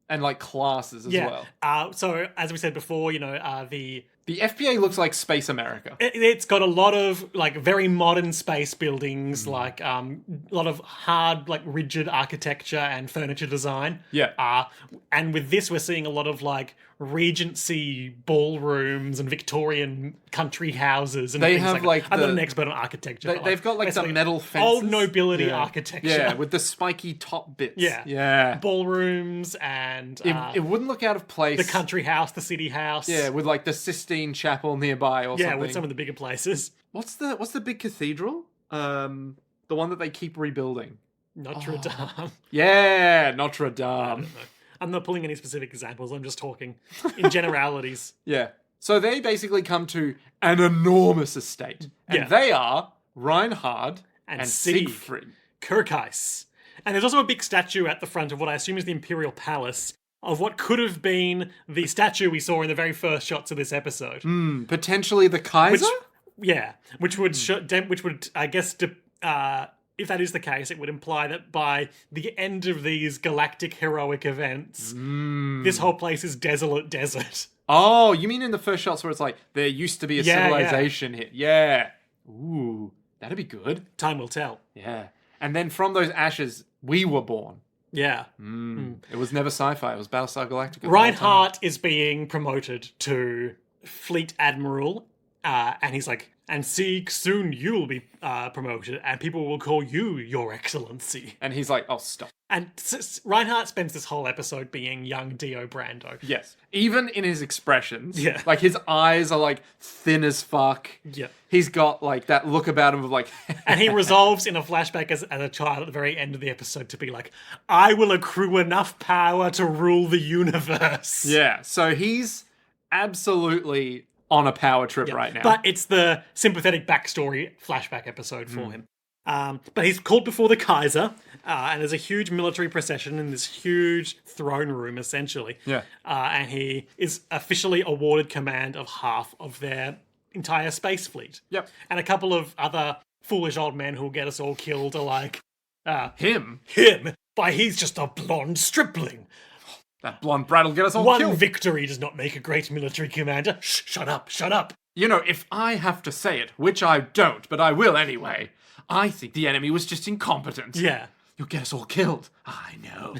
And like classes as well. So, as we said before, The FPA looks like Space America. it's got a lot of like very modern space buildings, like a lot of hard, like rigid architecture and furniture design. Yeah. And with this, we're seeing a lot of like Regency ballrooms and Victorian country houses. And They things have, like like, I'm not the- an expert on architecture. but, They've got like the basically metal fences. old nobility Yeah. architecture. Yeah, with the spiky top bits. Yeah. Yeah. Ballrooms and It wouldn't look out of place. the country house, the city house. Yeah, with like the Sistine Chapel nearby or Yeah, something. with some of the bigger places. What's the big cathedral? The one that they keep rebuilding. Notre Dame. Yeah, Notre I Dame. don't know. I'm not pulling any specific examples. I'm just talking in generalities. Yeah. So they basically come to an enormous estate. And Yeah. they are Reinhard And and Sieg. Siegfried. Kirkheis. And there's also a big statue at the front of what I assume is the Imperial Palace of what could have been the statue we saw in the very first shots of this episode. Potentially the Kaiser? Which would I guess if that is the case, it would imply that by the end of these galactic heroic events, this whole place is desolate desert. Oh, you mean in the first shots where it's like, there used to be a Yeah, civilization here. Yeah. Ooh, that'd be good. Time will tell. Yeah. And then from those ashes, we were born. Yeah. It was never sci-fi. It was Battlestar Galactica. the whole time. Reinhardt is being promoted to Fleet Admiral, and he's like, and Sieg, soon you'll be promoted, and people will call you Your Excellency. And he's like, oh, stop. And Reinhardt spends this whole episode being young Dio Brando. Yes. Even in his expressions. Yeah. Like, his eyes are, like, thin as fuck. Yeah. He's got, like, that look about him of, like... And he resolves in a flashback as a child at the very end of the episode to be like, I will accrue enough power to rule the universe. Yeah. So he's absolutely on a power trip right now. But it's the sympathetic backstory flashback episode for him. But he's called before the Kaiser, and there's a huge military procession in this huge throne room, essentially. Yeah. And he is officially awarded command of half of their entire space fleet. Yep. And a couple of other foolish old men who'll get us all killed are like, Him? Why, he's just a blonde stripling. That blonde brat will get us all One killed. victory does not make a great military commander. Shh, shut up. You know, if I have to say it, which I don't, but I will anyway, I think the enemy was just incompetent. Yeah. You'll get us all killed. I know.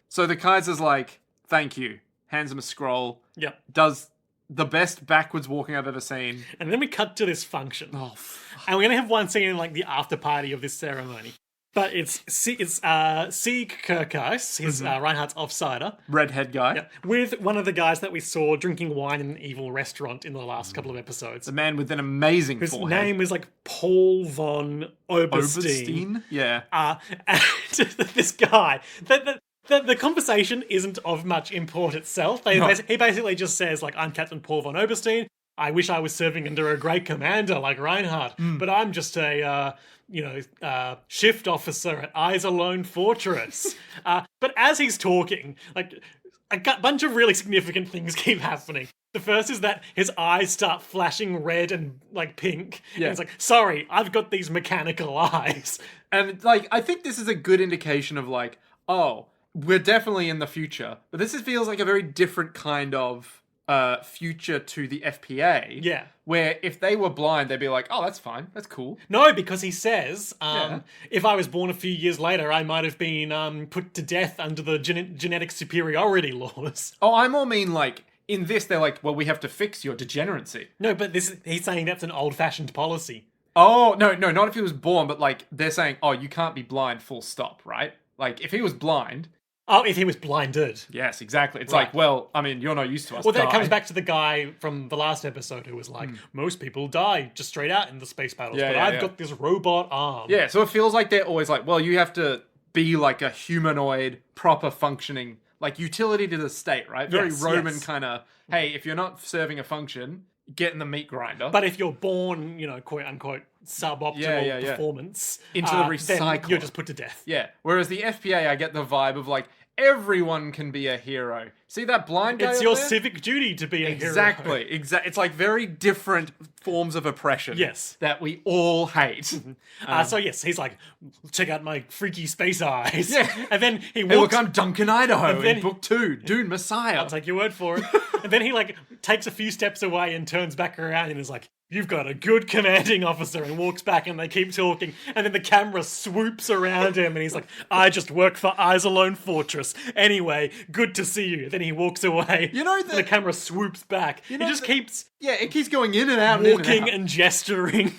So the Kaiser's like, thank you. Hands him a scroll. Yep. Does the best backwards walking I've ever seen. And then we cut to this function. Oh, And we're going to have one scene in like the after party of this ceremony. But it's Sieg Kirkhuis, his Reinhardt's offsider, Redhead guy. with one of the guys that we saw drinking wine in an evil restaurant in the last couple of episodes. The man with an amazing His forehead. name is like Paul von Oberstein. Oberstein? Yeah. And this guy, the conversation isn't of much import itself. He basically just says, like, I'm Captain Paul von Oberstein. I wish I was serving under a great commander like Reinhard, but I'm just a, shift officer at Iserlohn Fortress. But as he's talking, like, a bunch of really significant things keep happening. The first is that his eyes start flashing red and, like, pink. Yeah. And it's like, sorry, I've got these mechanical eyes. And, like, I think this is a good indication of, like, oh, we're definitely in the future. But this feels like a very different kind of future to the FPA. Yeah. Where if they were blind, they'd be like, oh, that's fine. That's cool. No, because he says, if I was born a few years later, I might have been put to death under the genetic superiority laws. Oh, I more mean, like, in this, they're like, well, we have to fix your degeneracy. No, but he's saying that's an old-fashioned policy. Oh, no, not if he was born, but, like, they're saying, oh, you can't be blind, full stop, right? Like, if he was blind... Oh, if he was blinded. Yes, exactly. It's like, well, I mean, you're not used to us. Well, that comes back to the guy from the last episode who was like, most people die just straight out in the space battles, but I've got this robot arm. Yeah, so it feels like they're always like, well, you have to be like a humanoid, proper functioning, like utility to the state, right? Very Roman kind of, hey, if you're not serving a function, get in the meat grinder. But if you're born, quote unquote, suboptimal performance into the recycler, you're just put to death. Yeah. Whereas the FPA, I get the vibe of like, everyone can be a hero. See that blind guy? It's your civic duty to be a hero. Exactly. It's like very different forms of oppression. Yes. That we all hate. So yes, he's like, check out my freaky space eyes. Yeah. And then he walks... Hey, look, I'm Duncan Idaho in book 2. Dude, Messiah. I'll take your word for it. And then he like takes a few steps away and turns back around and is like, you've got a good commanding officer, and walks back and they keep talking. And then the camera swoops around him and he's like, I just work for Iserlohn Fortress. Anyway, good to see you. Then he walks away. The camera swoops back. He just keeps... Yeah, it keeps going in and out walking and gesturing.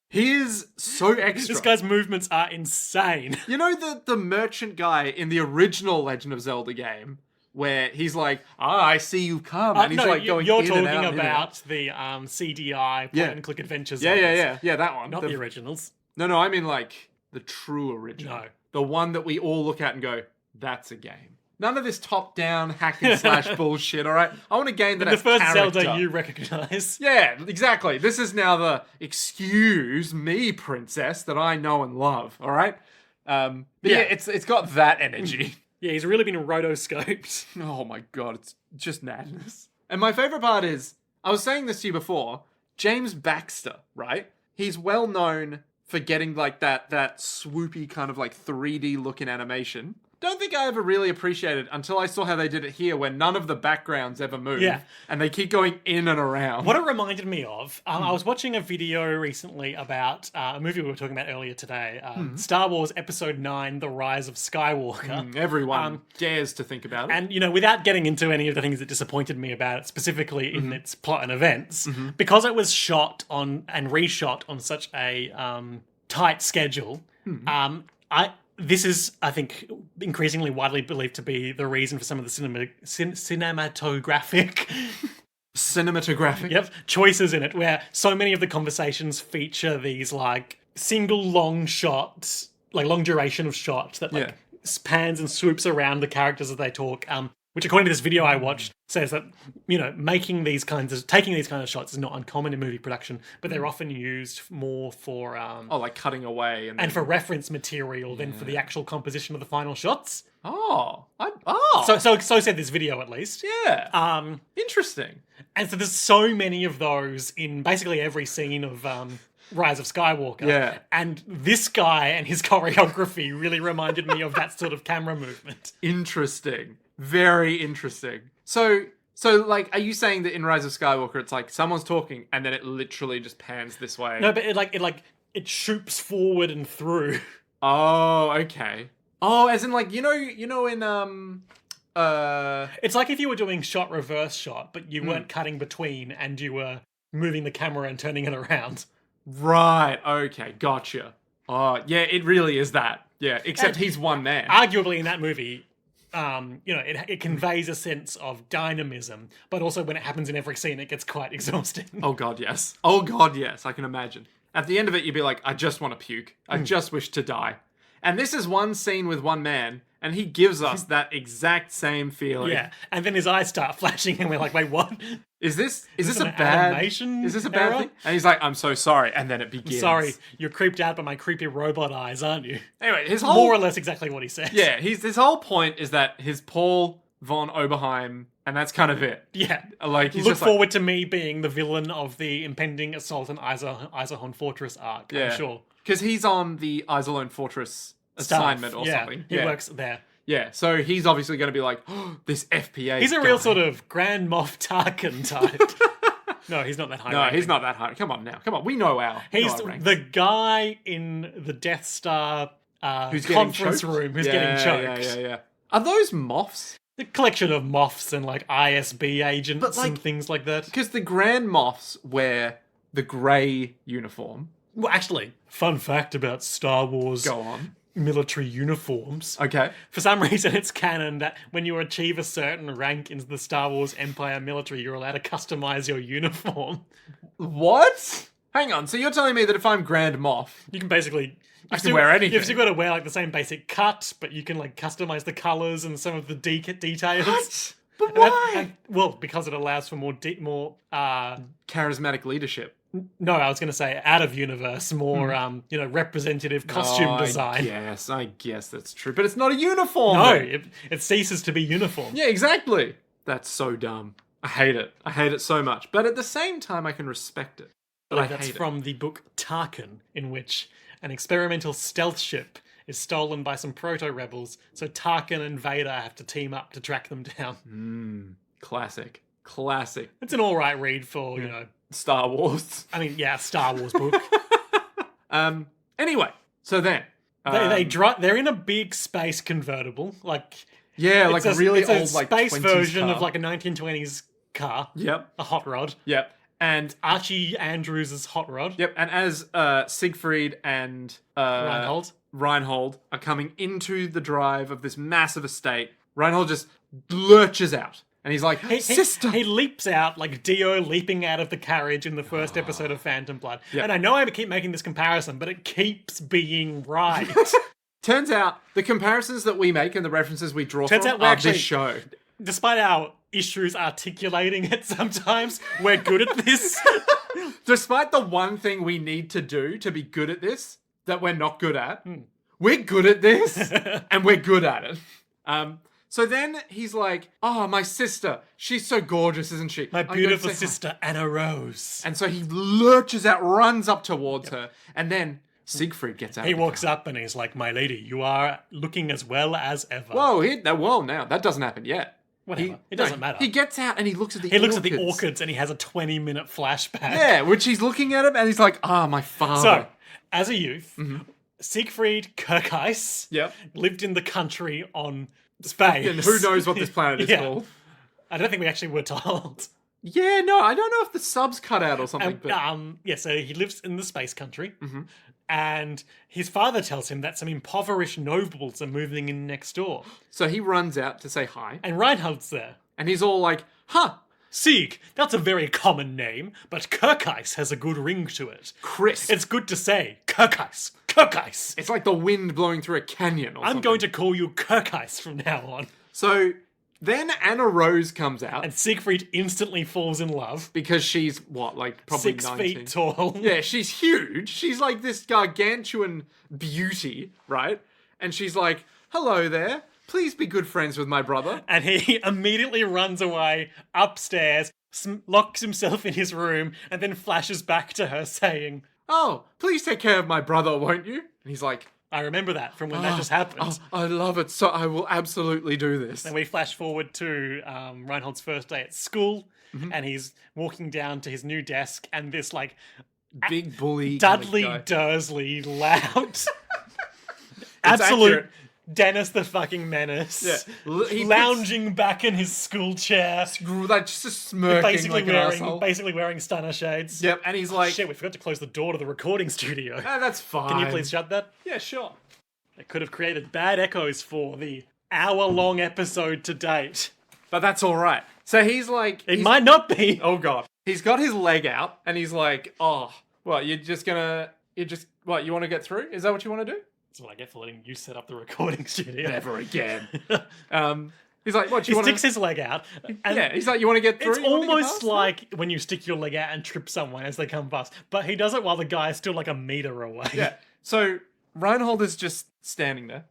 He is so extra. This guy's movements are insane. You know the merchant guy in the original Legend of Zelda game? Where he's like, I see you come. And he's like going you're in talking and out about the CDI point-and-click adventures. Yeah, that one. Not the originals. No, I mean like the true original. No. The one that we all look at and go, that's a game. None of this top-down hack and slash bullshit, all right? I want a game that has the first character. Zelda you recognize. Yeah, exactly. This is now the excuse me princess that I know and love, all right? But it's got that energy. Yeah, he's really been rotoscoped. Oh my god, it's just madness. And my favorite part is, I was saying this to you before, James Baxter, right? He's well known for getting like that swoopy kind of like 3D looking animation. Don't think I ever really appreciated it until I saw how they did it here, where none of the backgrounds ever move. Yeah. And they keep going in and around. What it reminded me of, I was watching a video recently about a movie we were talking about earlier today, Star Wars Episode 9, The Rise of Skywalker. Everyone dares to think about it. And, without getting into any of the things that disappointed me about it, specifically in its plot and events, because it was shot on and reshot on such a tight schedule, this is, I think, increasingly widely believed to be the reason for some of the cinematographic choices in it, where so many of the conversations feature these, like, single long shots, like, long duration of shots that, like, pans and swoops around the characters as they talk, which, according to this video I watched, says that, taking these kinds of shots is not uncommon in movie production, but they're often used more for... like cutting away. And for reference material than for the actual composition of the final shots. So said this video, at least. Yeah. Interesting. And so there's so many of those in basically every scene of... Rise of Skywalker. Yeah. And this guy and his choreography really reminded me of that sort of camera movement. Interesting. Very interesting. So like, are you saying that in Rise of Skywalker, it's like someone's talking and then it literally just pans this way? No, but it shoots forward and through. Oh, okay. Oh, as in like, in it's like if you were doing shot reverse shot, but you weren't cutting between and you were moving the camera and turning it around. Right, okay, gotcha. Oh, yeah, it really is that. Yeah, except he's one man. Arguably, in that movie, it conveys a sense of dynamism, but also when it happens in every scene, it gets quite exhausting. Oh god, yes. Oh god, yes, I can imagine. At the end of it, you'd be like, I just want to puke. I just wish to die. And this is one scene with one man, and he gives us that exact same feeling. Yeah, and then his eyes start flashing, and we're like, wait, what? Is this a an bad animation Is this a bad error? thing? And he's like, I'm so sorry, and then it begins. Sorry, you're creeped out by my creepy robot eyes, aren't you? Anyway, his whole More or less exactly what he says. yeah, his whole point is that his Paul von Oberheim, and that's kind of it. Yeah. Like he's Look just like, forward to me being the villain of the impending assault on Eiserhorn Fortress arc, yeah, I'm sure. because he's on the Iserlohn Fortress assignment or something. He works there. Yeah, so he's obviously going to be like, oh, this FPA. He's a real sort of Grand Moff Tarkin type. No, he's not that high. No, ranking. he's not that high. Come on now. Come on. We know our. He's know our ranks. the guy in the Death Star Who's getting conference choked? room who's getting choked. Yeah. Are those Moffs? The collection of Moffs and like ISB agents But, like, and things like that. Because the Grand Moffs wear the grey uniform. Well, actually, fun fact about Star Wars Go on. military uniforms. Okay. For some reason, it's canon that when you achieve a certain rank in the Star Wars Empire military, you're allowed to customize your uniform. What? Hang on. So you're telling me that if I'm Grand Moff, You can basically... I can wear anything? You've still got to wear like the same basic cut, but you can like customize the colors and some of the details. What? But And why? well, because it allows for more Charismatic leadership. no, I was going to say out of universe, more representative costume design. Yes, I guess that's true. But it's not a uniform. No, it ceases to be uniform. Yeah, exactly. That's so dumb. I hate it. I hate it so much. But at the same time, I can respect it. But I That's hate from the book Tarkin, in which an experimental stealth ship is stolen by some proto-rebels, so Tarkin and Vader have to team up to track them down. it. Classic. Classic. It's an alright read for, Star Wars. I mean, yeah, Star Wars book. Anyway, so then. They're in a big space convertible, like Yeah, like it's a really it's old, like, space 20s version car. of like a 1920s car, Yep. a hot rod. Yep. And Archie Andrews' hot rod. yep, and as Siegfried and Reinhold are coming into the drive of this massive estate, Reinhold just lurches out. And he's like, sister! He leaps out like Dio leaping out of the carriage in the first episode of Phantom Blood. Yep. And I know I keep making this comparison, but it keeps being right. Turns out the comparisons that we make and the references we draw from out we're are actually- this show. Despite our issues articulating it sometimes, we're good at this. Despite the one thing we need to do to be good at this that we're not good at, we're good at this and we're good at it. So then he's like, oh, my sister, she's so gorgeous, isn't she? My I'm going to beautiful say hi." sister, Anna Rose. And so he lurches out, runs up towards her, and then Siegfried gets out. He of the walks car. up and he's like, my lady, you are looking as well as ever. Whoa, now, that doesn't happen yet. Whatever. It doesn't matter. He gets out and he looks at the He looks at the orchids and he has a 20-minute flashback. Yeah, which he's looking at him and he's like, my father. So, as a youth, Siegfried Kirkheis Yep. lived in the country on space. And who knows what this planet is Yeah. called. I don't think we actually were told. Yeah, no, I don't know if the subs cut out or something. But So he lives in the space country. And his father tells him that some impoverished nobles are moving in next door. So he runs out to say hi. And Reinhardt's there. And he's all like, Sieg, that's a very common name, but Kirkheis has a good ring to it. crisp. It's good to say, Kirkheis, Kirkheis. It's like the wind blowing through a canyon or I'm something. going to call you Kirkheis from now on. So then Anna Rose comes out And Siegfried instantly falls in love. because she's, probably 6 19. feet tall. Yeah, she's huge. She's like this gargantuan beauty, right? And she's like, hello there. Please be good friends with my brother. And he immediately runs away upstairs, locks himself in his room, and then flashes back to her saying, Oh, please take care of my brother, won't you? And he's like, I remember that from when that just happened. I love it. So I will absolutely do this. And we flash forward to Reinhold's first day at school, and he's walking down to his new desk, and this like Big bully. Dudley kind of guy. Dursley loud, absolute accurate. Dennis the fucking Menace, Yeah. He lounging back in his school chair, Like just smirking like an asshole. basically wearing stunner shades. Yep, and he's like, Shit, we forgot to close the door to the recording studio. that's fine. Can you please shut that? Yeah, sure. It could have created bad echoes for the hour-long episode to date. But that's all right. So he's like... It might not be. Oh, God. He's got his leg out, and he's like, oh, well, you want to get through? Is that what you want to do? That's what I get for letting you set up the recording studio. Never again. He's like, what, He sticks his leg out. And yeah, he's like, you want to get through? it's almost like when you stick your leg out and trip someone as they come past. But he does it while the guy is still like a meter away. Yeah. So Reinhold is just standing there.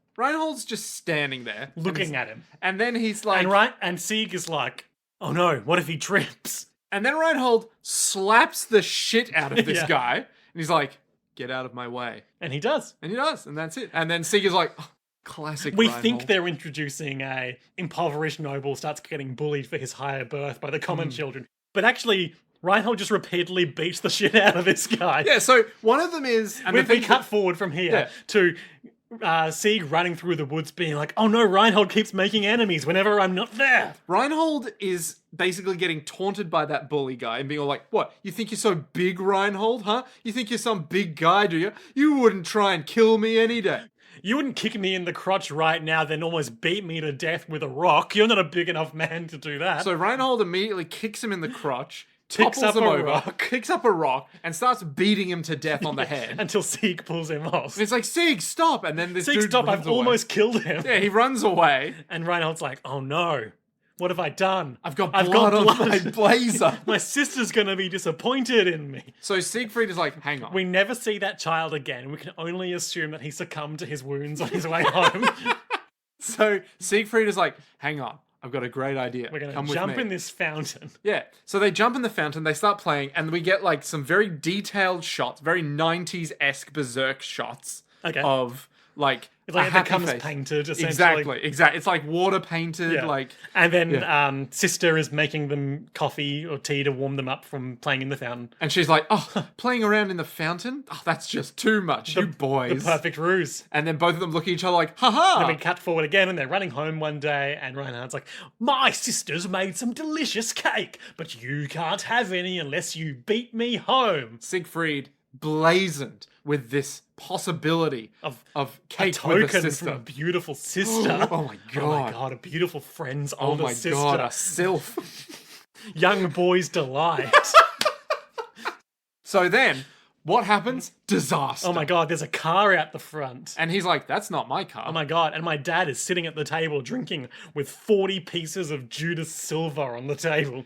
Looking at him. And then he's like... And Sieg is like, oh no, what if he trips? And then Reinhold slaps the shit out of this Yeah. guy. And he's like, get out of my way. And he does. And he does. And that's it. And then Sieg is like, oh, classic We Reinhold. think they're introducing a impoverished noble starts getting bullied for his higher birth by the common children. But actually, Reinhold just repeatedly beats the shit out of this guy. Yeah, so one of them is... And We cut forward from here to Sieg running through the woods being like, oh no, Reinhold keeps making enemies whenever I'm not there. Reinhold is basically getting taunted by that bully guy and being all like, what, you think you're so big, Reinhold, huh? You think you're some big guy, do you? You wouldn't try and kill me any day. You wouldn't kick me in the crotch right now, then almost beat me to death with a rock. You're not a big enough man to do that. So Reinhold immediately kicks him in the crotch, Picks up topples him a over, rock. picks up a rock, and starts beating him to death on the head. Until Sieg pulls him off. And it's like, Sieg, stop! And then this Sieg, dude stop, runs I've away. almost killed him. Yeah, he runs away. And Reinhold's like, oh no, what have I done? I've got blood on my blazer. My sister's gonna be disappointed in me. So Siegfried is like, hang on. We never see that child again. We can only assume that he succumbed to his wounds on his way home. So Siegfried is like, hang on, I've got a great idea. We're Come gonna with jump me. in this fountain. Yeah, so they jump in the fountain, they start playing, and we get like some very detailed shots, very 90s-esque berserk shots of like It's like a it happy becomes face. painted, essentially. Exactly. It's like water painted, Yeah. like... And then Sister is making them coffee or tea to warm them up from playing in the fountain. And she's like, oh, playing around in the fountain? Oh, that's just too much, you boys. The perfect ruse. And then both of them look at each other like, haha! Then we cut forward again and they're running home one day and Reinhardt's like, my sister's made some delicious cake, but you can't have any unless you beat me home. Siegfried blazoned with this possibility of cake A with a token sister. from a beautiful sister. Oh my god. Oh my god, a beautiful friend's Oh older my sister. god, a sylph. Young boy's delight. So then, what happens? Disaster. Oh my god, there's a car out the front. And he's like, that's not my car. Oh my god, and my dad is sitting at the table drinking with 40 pieces of Judas silver on the table.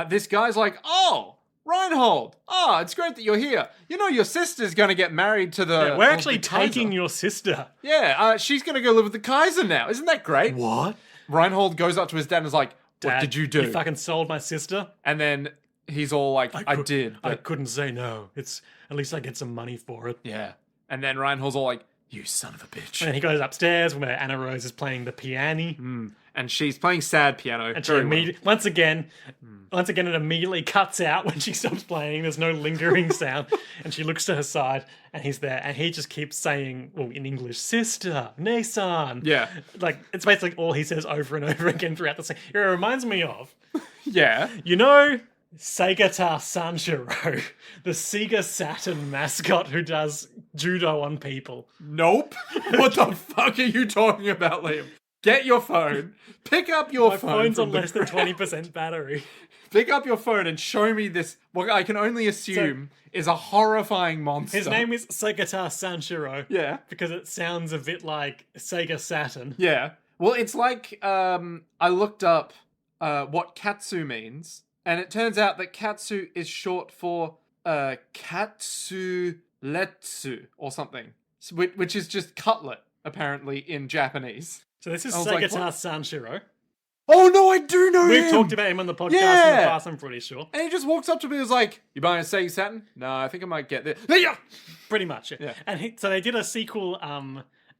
This guy's like, oh, Reinhold. Oh, it's great that you're here. You know, your sister's going to get married to the... We're actually the Kaiser. taking your sister. Yeah, she's going to go live with the Kaiser now. Isn't that great? What? Reinhold goes up to his dad and is like, what Dad, did you do? You fucking sold my sister? And then he's all like, I did. I But... couldn't say no. It's at least I get some money for it. Yeah. And then Reinhold's all like, you son of a bitch. And he goes upstairs where Anna Rose is playing the piano. And she's playing sad piano. And she very well. once again, it immediately cuts out when she stops playing. There's no lingering sound. And she looks to her side and he's there. And he just keeps saying, well, in English, sister, Nissan. Yeah. Like, it's basically all he says over and over again throughout the scene. It reminds me of, Yeah. you know, Segata Sanshiro, the Sega Saturn mascot who does judo on people. Nope. What the fuck are you talking about, Liam? Get your phone. Pick up your My phone. phone's on from the less than ground. 20% battery. Pick up your phone and show me this. What I can only assume is a horrifying monster. His name is Segata Sanshiro. Yeah. Because it sounds a bit like Sega Saturn. Yeah. Well, it's like I looked up what katsu means, and it turns out that katsu is short for katsuretsu or something, which is just cutlet apparently in Japanese. So this is I was like, Segata what? Sanshiro. Oh no, I do know him. We've talked about him on the podcast in Yeah. the past, I'm pretty sure. And he just walks up to me and is like, you buying a Sega Saturn? No, I think I might get this. Yeah. Pretty much, yeah. Yeah. And so they did a sequel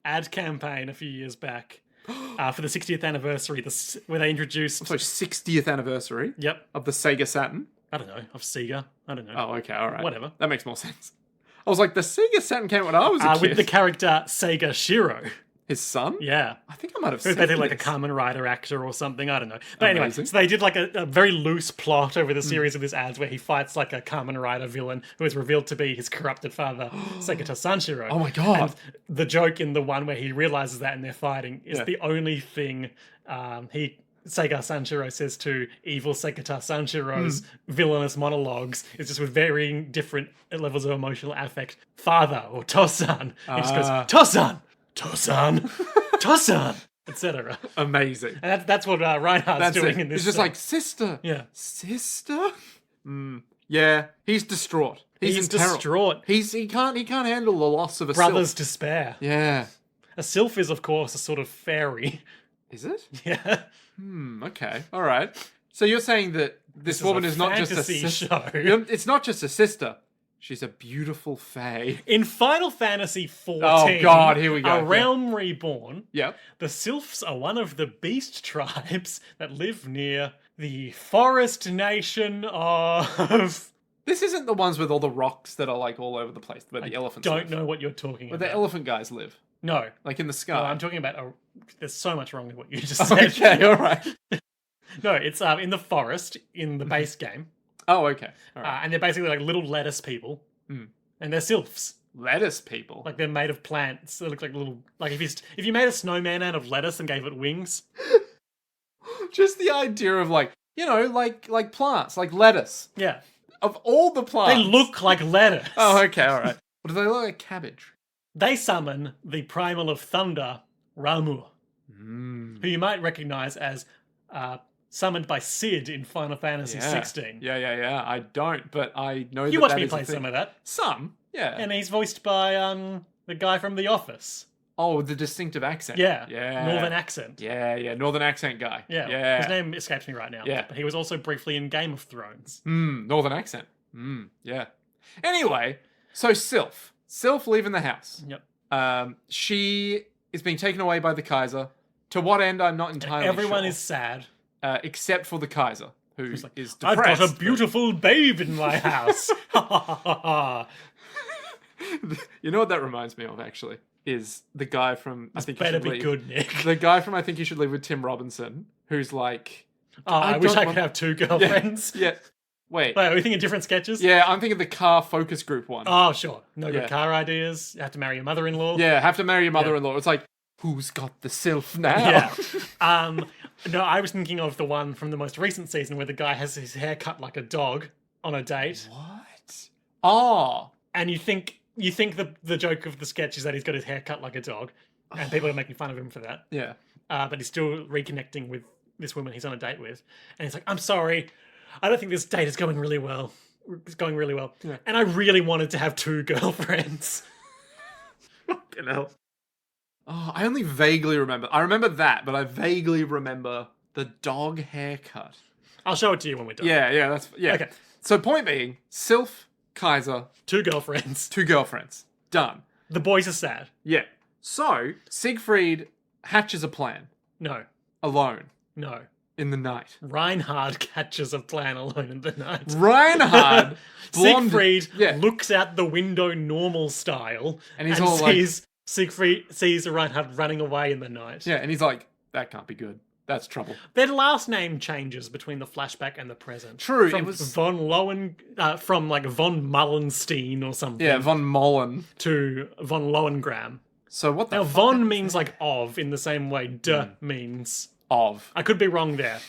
ad campaign a few years back for the 60th anniversary where they introduced... So 60th anniversary Yep. of the Sega Saturn. I don't know. Of Sega. I don't know. Oh, okay, all right. Whatever. That makes more sense. I was like, the Sega Saturn came when I was a kid. With the character Sega Shiro. His son? Yeah. I think I might have It seen was basically like a this. Kamen Rider actor or something. I don't know. But anyway, Amazing. so they did like a very loose plot over the series of these ads where he fights like a Kamen Rider villain who is revealed to be his corrupted father, Sekita Sanshiro. Oh my god. And the joke in the one where he realizes that and they're fighting is Yeah. the only thing Seiga Sanshiro says to evil Sekita Sanshiro's villainous monologues is just with varying different levels of emotional affect. Father or Tosan. He just goes, Tosan! Tosan! Tosan! Etc. Amazing. And that's what Reinhardt's doing in this. He's just scene. like, sister. Yeah. Sister? Yeah, he's distraught. He's in terror. distraught. He can't handle the loss of a Brother's sylph. despair. Yeah. A sylph is, of course, a sort of fairy. Is it? Yeah. Okay. All right. So you're saying that this woman a is not just a fantasy sister. show. It's not just a sister. She's a beautiful fae. In Final Fantasy XIV, Oh, God, here we go. A Yeah. Realm Reborn, Yep. the sylphs are one of the beast tribes that live near the forest nation of... This isn't the ones with all the rocks that are like all over the place, where the elephants Don't live. know what you're talking Where about. the elephant guys live. No. Like in the No, sky. I'm talking about... There's so much wrong with what you just said. Okay, all right. No, it's in the forest in the base game. Oh, okay. All right. And they're basically like little lettuce people. And they're sylphs. Lettuce people. Like they're made of plants. They look like little... Like if you made a snowman out of lettuce and gave it wings... Just the idea of like, you know, like plants, like lettuce. Yeah. Of all the plants. They look like lettuce. Oh, okay, all right. What do they look like? Cabbage. They summon the Primal of Thunder, Ramu, who you might recognize as summoned by Sid in Final Fantasy Yeah. 16. Yeah. I don't, but I know You that watched that me is a play thing. some of that. Some, yeah. And he's voiced by the guy from The Office. Oh, the distinctive accent. Yeah. Yeah. Northern accent. Yeah. Northern accent guy. Yeah. His name escapes me right now. Yeah. But he was also briefly in Game of Thrones. Northern accent. Yeah. Anyway, so Sylph. Sylph leaving the house. Yep. She is being taken away by the Kaiser. To what end, I'm not entirely Everyone sure. is sad. Except for the Kaiser, who is depressed. I've got a beautiful babe in my house. You know what that reminds me of, actually? Is the guy from I Think You Better Should be Leave. good, Nick. The guy from I Think You Should Leave with Tim Robinson, who's like... Oh, I wish don't I want- could have two girlfriends. Yeah. Wait. Wait, are we thinking different sketches? Yeah, I'm thinking the car focus group one. Oh, sure. No Yeah. good car ideas. You have to marry your mother-in-law. Yeah, have to marry your mother-in-law. It's like, who's got the Sylph now? Yeah. No, I was thinking of the one from the most recent season where the guy has his hair cut like a dog on a date. What? Oh. And you think the joke of the sketch is that he's got his hair cut like a dog, and people are making fun of him for that. Yeah. But he's still reconnecting with this woman he's on a date with, and he's like, "I'm sorry, I don't think this date is going really well. It's going really well, and I really wanted to have two girlfriends." Fucking hell. Oh, I only vaguely remember. I remember that, but I vaguely remember the dog haircut. I'll show it to you when we're done. Yeah, that's... Yeah. Okay. So point being, Sylph, Kaiser, Two girlfriends. two girlfriends. Done. The boys are sad. Yeah. So, Siegfried hatches a plan. No. Alone. No. In the night. Reinhard catches a plan alone in the night. Reinhard, blonde, Siegfried looks out the window normal style And he's all sees Siegfried sees Reinhard running away in the night. Yeah, and he's like, that can't be good. That's trouble. Their last name changes between the flashback and the present. True, From it was... von Mullenstein or something. Yeah, von Mollen. To von Lohengram. So what the Now, fuck von is means like of in the same way de means. of? I could be wrong there.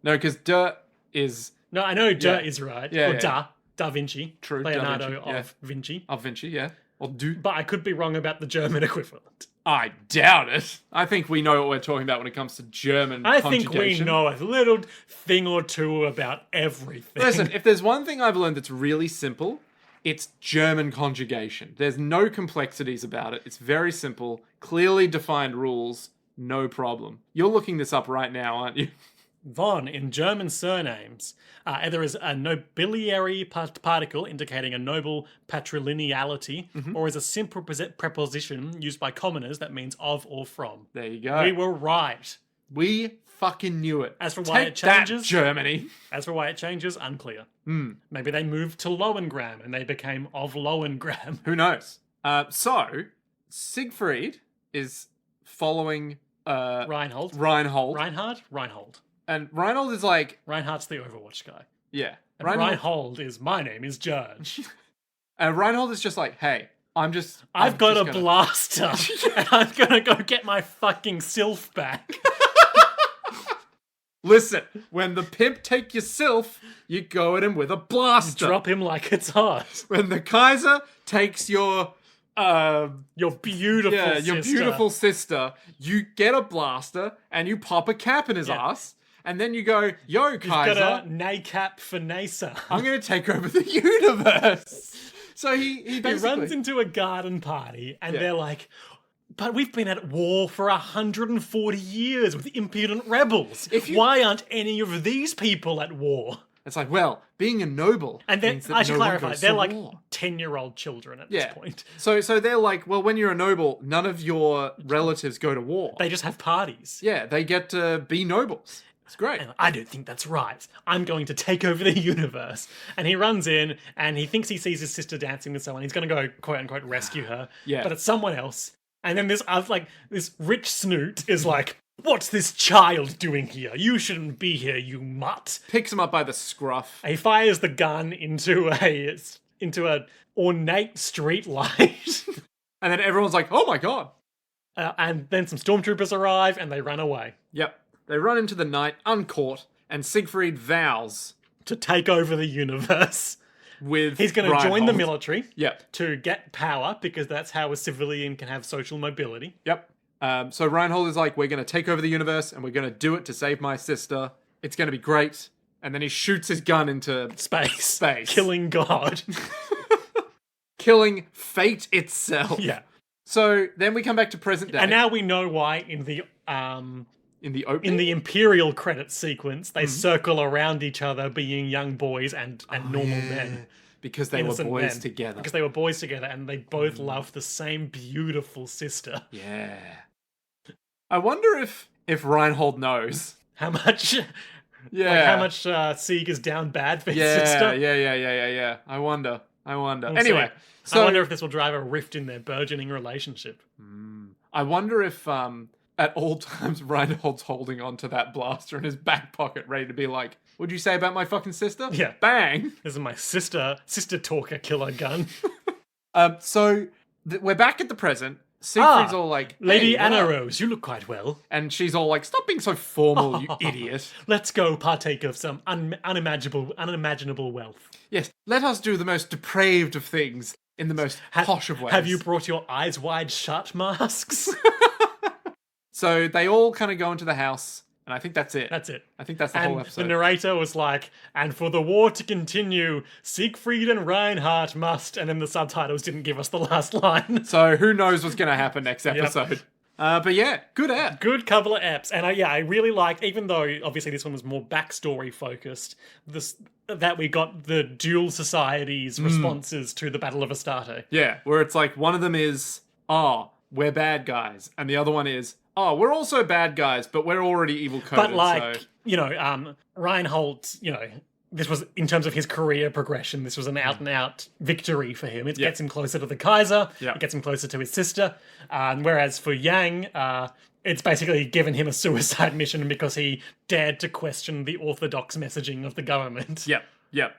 No, because de is... No, I know de Yeah. is right. Yeah, or yeah. Da Vinci. True, Da Leonardo Vinci, yeah. of Vinci. Of Vinci, yeah. Or du. But I could be wrong about the German equivalent. I doubt it. I think we know what we're talking about when it comes to German I think we conjugation. know a little thing or two about everything. Listen, if there's one thing I've learned that's really simple, it's German conjugation. There's no complexities about it. It's very simple, clearly defined rules, no problem. You're looking this up right now, aren't you? Von in German surnames either is a nobiliary particle indicating a noble patrilineality, or is a simple preposition used by commoners that means of or from. There you go. We were right. We fucking knew it. As for why Take it changes, that, Germany. As for why it changes, unclear. Maybe they moved to Lohengram and they became of Lohengram. Who knows? So, Siegfried is following Reinhold. Reinhard? And Reinhold is like... Reinhardt's the Overwatch guy. Yeah. And Reinhold is, my name is Judge. And Reinhold is just like, hey, I've got a blaster, and I'm gonna go get my fucking sylph back. Listen, when the pimp take your sylph, you go at him with a blaster. Drop him like it's hot. When the Kaiser takes your beautiful sister, you get a blaster and you pop a cap in his ass, and then you go, yo, Kaiser. You've got a nay cap for Nasa. I'm going to take over the universe. So he basically... He runs into a garden party, and they're like, but we've been at war for 140 years with impudent rebels. Why aren't any of these people at war? It's like, well, being a noble means that I should clarify, they're like war. 10-year-old children at this point. So they're like, well, when you're a noble, none of your relatives go to war. They just have parties. Yeah, they get to be nobles. It's great. And I don't think that's right. I'm going to take over the universe. And he runs in, and he thinks he sees his sister dancing with someone. He's going to go, quote-unquote, rescue her. Yeah. But it's someone else. And then this rich snoot is like, what's this child doing here? You shouldn't be here, you mutt. Picks him up by the scruff. He fires the gun into a ornate street light. And then everyone's like, oh my god. And then some stormtroopers arrive, and they run away. Yep. They run into the night, uncaught, and Siegfried vows to take over the universe. He's going to join the military Yep. to get power, because that's how a civilian can have social mobility. Yep. So Reinhold is like, we're going to take over the universe, and we're going to do it to save my sister. It's going to be great. And then he shoots his gun into space. Killing God. Killing fate itself. Yeah. So then we come back to present day. And now we know why in the Imperial credit sequence, they circle around each other being young boys and normal men. Because they were boys together. Because they were boys together, and they both love the same beautiful sister. Yeah. I wonder if Reinhold knows. How much... Yeah. Like how much Sieg is down bad for his sister. Yeah. I wonder. We'll anyway. See. So, I wonder if this will drive a rift in their burgeoning relationship. I wonder if... at all times, Reinhold's holding on to that blaster in his back pocket, ready to be like, what'd you say about my fucking sister? Yeah. Bang! This is my sister talker killer gun. We're back at the present. Siegfried's all like, hey, Lady Anna Rose, you look quite well. And she's all like, stop being so formal, you idiot. Let's go partake of some unimaginable wealth. Yes, let us do the most depraved of things in the most posh of ways. Have you brought your eyes wide shut masks? So they all kind of go into the house, and I think that's it. That's it. I think that's the whole episode. The narrator was like, and for the war to continue, Siegfried and Reinhard must, and then the subtitles didn't give us the last line. So who knows what's going to happen next episode. But yeah, good app. Good couple of apps. And I really liked, even though obviously this one was more backstory focused, that we got the dual societies' responses to the Battle of Astarte. Yeah, where it's like one of them is, we're bad guys. And the other one is, we're also bad guys, but we're already evil coded. But Reinhold, this was, in terms of his career progression, this was an out-and-out victory for him. It gets him closer to the Kaiser, it gets him closer to his sister, whereas for Yang, it's basically given him a suicide mission because he dared to question the orthodox messaging of the government. Yep.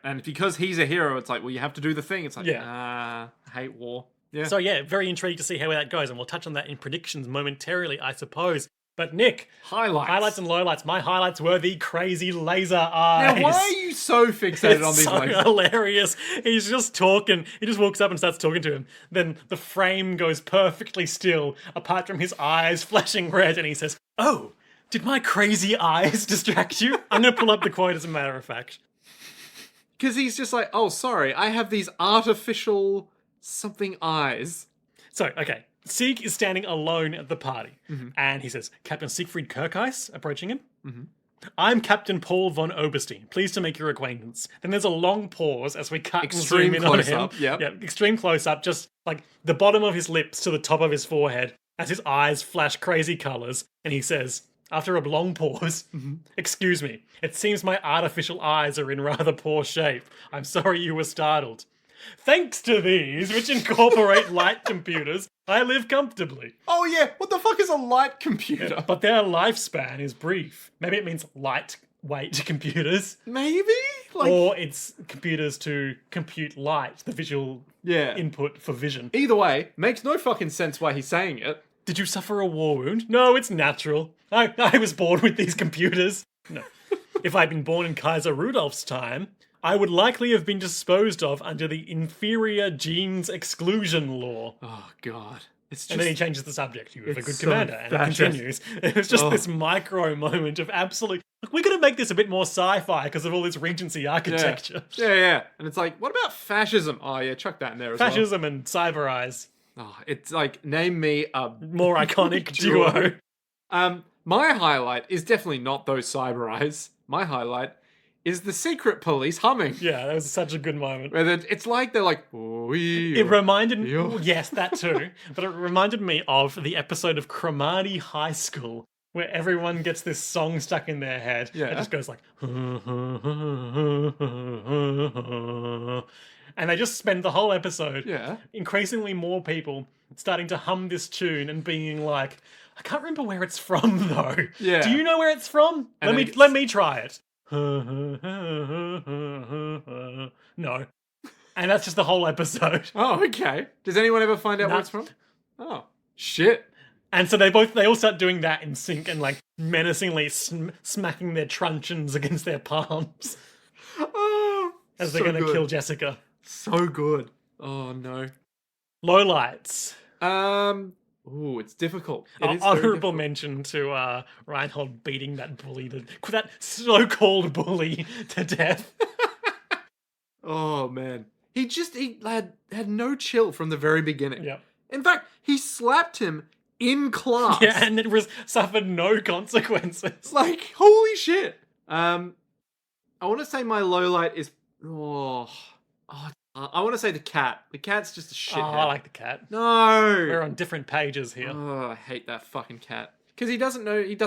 And because he's a hero, it's like, well, you have to do the thing. It's like, I hate war. Yeah. So very intrigued to see how that goes, and we'll touch on that in predictions momentarily, I suppose. But Nick, highlights and lowlights. My highlights were the crazy laser eyes. Now, why are you so fixated on these lasers? It's so hilarious. He's just talking. He just walks up and starts talking to him. Then the frame goes perfectly still, apart from his eyes flashing red, and he says, "Oh, did my crazy eyes distract you?" I'm going to pull up the quote as a matter of fact. Because he's just like, oh, sorry, I have these artificial something eyes. So, okay. Sieg is standing alone at the party, and he says, Captain Siegfried Kirkeis, approaching him. I'm Captain Paul von Oberstein. Pleased to make your acquaintance. Then there's a long pause as we cut and zoom in on him. Extreme close-up, just like the bottom of his lips to the top of his forehead as his eyes flash crazy colours, and he says, after a long pause, excuse me, it seems my artificial eyes are in rather poor shape. I'm sorry you were startled. Thanks to these, which incorporate light computers, I live comfortably. Oh yeah, what the fuck is a light computer? But their lifespan is brief. Maybe it means lightweight computers. Maybe? Like, Or it's computers to compute light, the visual yeah. input for vision. Either way, makes no fucking sense why he's saying it. Did you suffer a war wound? No, it's natural. I was born with these computers. No. If I'd been born in Kaiser Rudolph's time, I would likely have been disposed of under the inferior genes exclusion law. Oh god. It's just... And then he changes the subject. You have a good so commander. And it continues. It was just this micro moment of absolute... Look, we're going to make this a bit more sci-fi because of all this Regency architecture. Yeah. And it's like, what about fascism? Oh yeah, chuck that in there as well. Fascism and Cyber Eyes. Oh, it's like, name me a... More iconic duo. My highlight is definitely not those Cyber Eyes. My highlight is the secret police humming. Yeah, that was such a good moment. Where it's like they're like, it reminded me, yes, that too, but it reminded me of the episode of Cromartie High School where everyone gets this song stuck in their head. Yeah. It just goes like, and they just spend the whole episode, increasingly more people starting to hum this tune and being like, I can't remember where it's from though. Yeah. Do you know where it's from? And Let me try it. No. And that's just the whole episode. Oh, okay. Does anyone ever find out where it's from? Oh, shit. And so they all start doing that in sync and like menacingly smacking their truncheons against their palms Oh, as they're going to kill Jessica. So good. Oh no. Lowlights. Ooh, it's difficult. It is honorable mention to Reinhard beating that bully, that so-called bully, to death. Oh man, he had no chill from the very beginning. Yeah. In fact, he slapped him in class. Yeah, and it suffered no consequences. Like, holy shit. I want to say my low light is I want to say the cat. The cat's just a shithead. Oh, I like the cat. No. We're on different pages here. Oh, I hate that fucking cat. Because he doesn't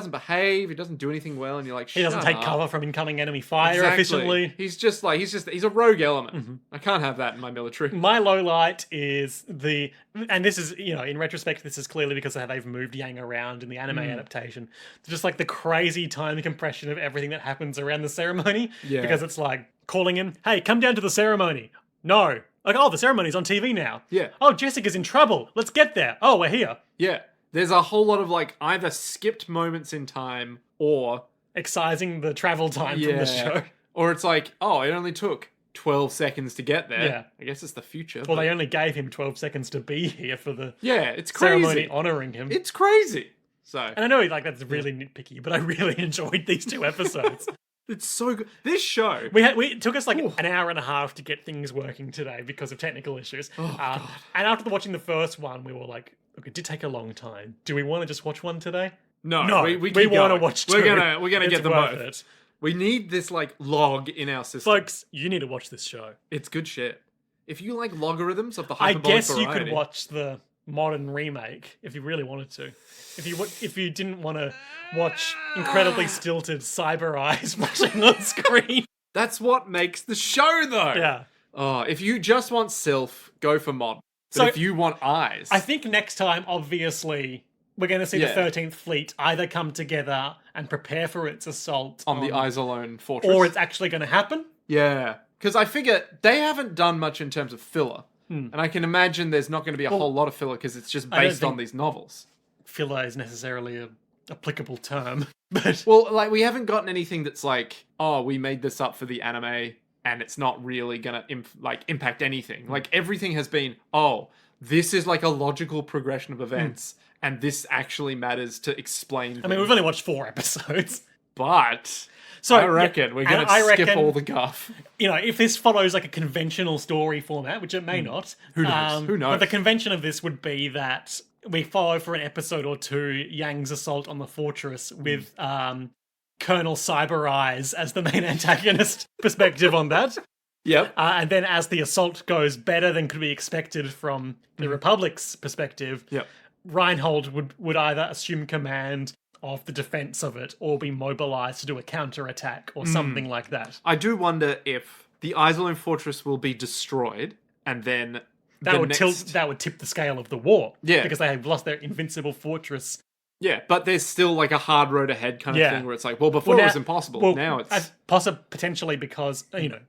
behave, he doesn't do anything well, and you're like, he doesn't take cover from incoming enemy fire efficiently. He's a rogue element. Mm-hmm. I can't have that in my military. My low light is and this is, in retrospect, this is clearly because of how they've moved Yang around in the anime adaptation. Just like the crazy time compression of everything that happens around the ceremony. Yeah. Because it's like calling him, hey, come down to the ceremony. No. Like, oh, the ceremony's on TV now. Yeah. Oh, Jessica's in trouble. Let's get there. Oh, we're here. Yeah. There's a whole lot of like either skipped moments in time or excising the travel time from the show. Or it's like, oh, it only took 12 seconds to get there. Yeah. I guess it's the future. Well, they only gave him 12 seconds to be here for the it's crazy. ceremony honoring him. It's crazy. So, and I know that's really nitpicky, but I really enjoyed these two episodes. It's so good. This show... It took us like an hour and a half to get things working today because of technical issues. God. And after watching the first one, we were like, look, it did take a long time. Do we want to just watch one today? No, we want to watch two. We're gonna get them both. It. We need this like log in our system. Folks, you need to watch this show. It's good shit. If you like logarithms of the I hyperbolic guess variety, you could watch the modern remake if you really wanted to. If you didn't want to watch incredibly stilted Cyber Eyes flashing on screen. That's what makes the show, though. Yeah. Oh, if you just want Sylph, go for mod. But So- if you want eyes, I think next time, obviously, we're going to see the Yeah. 13th Fleet either come together and prepare for its assault on the Isolone fortress, or it's actually going to happen. yeah, because I figure they haven't done much in terms of filler, and I can imagine there's not going to be a whole lot of filler because it's just I don't based on think- these novels. Filler is necessarily a applicable term, but Well, like we haven't gotten anything that's like, oh, we made this up for the anime, and it's not really gonna impact anything. Like everything has been, oh, this is like a logical progression of events, and this actually matters to explain. I mean, we've only watched 4 episodes. But So I reckon we're and gonna I skip reckon- all the guff. If this follows like a conventional story format, which it may not. Who knows? Who knows? But the convention of this would be that we follow for an episode or two Yang's assault on the fortress with Colonel Cyber Eyes as the main antagonist perspective on that. Yep. And then as the assault goes better than could be expected from the Republic's perspective, Yep. Reinhold would either assume command of the defense of it or be mobilized to do a counterattack or something like that. I do wonder if the Isolone fortress will be destroyed and then that would tip the scale of the war. Yeah. Because they have lost their invincible fortress. Yeah, but there's still like a hard road ahead kind of Yeah. thing where it's like, well, before it was impossible. Well, now it's potentially because,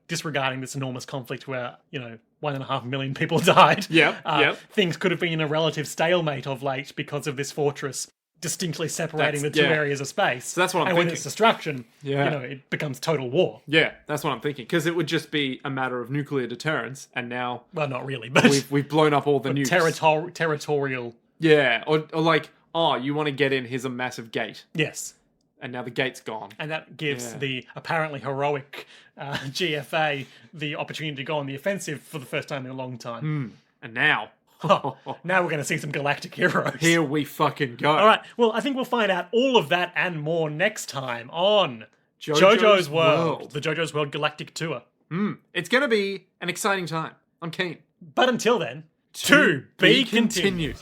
disregarding this enormous conflict where, 1.5 million people died. Yep. Things could have been in a relative stalemate of late because of this fortress distinctly separating the two areas of space. So that's what I'm and thinking. with its destruction, it becomes total war. Yeah, that's what I'm thinking. Because it would just be a matter of nuclear deterrence, and now... Well, not really, but... We've blown up all the nukes. Territorial... Yeah, or like, oh, you want to get in, here's a massive gate. Yes. And now the gate's gone. And that gives the apparently heroic GFA the opportunity to go on the offensive for the first time in a long time. And now... now we're going to see some galactic heroes. Here we fucking go. All right, well, I think we'll find out all of that and more next time on JoJo's World, the JoJo's World Galactic Tour. It's going to be an exciting time. I'm keen. But until then, to be continued.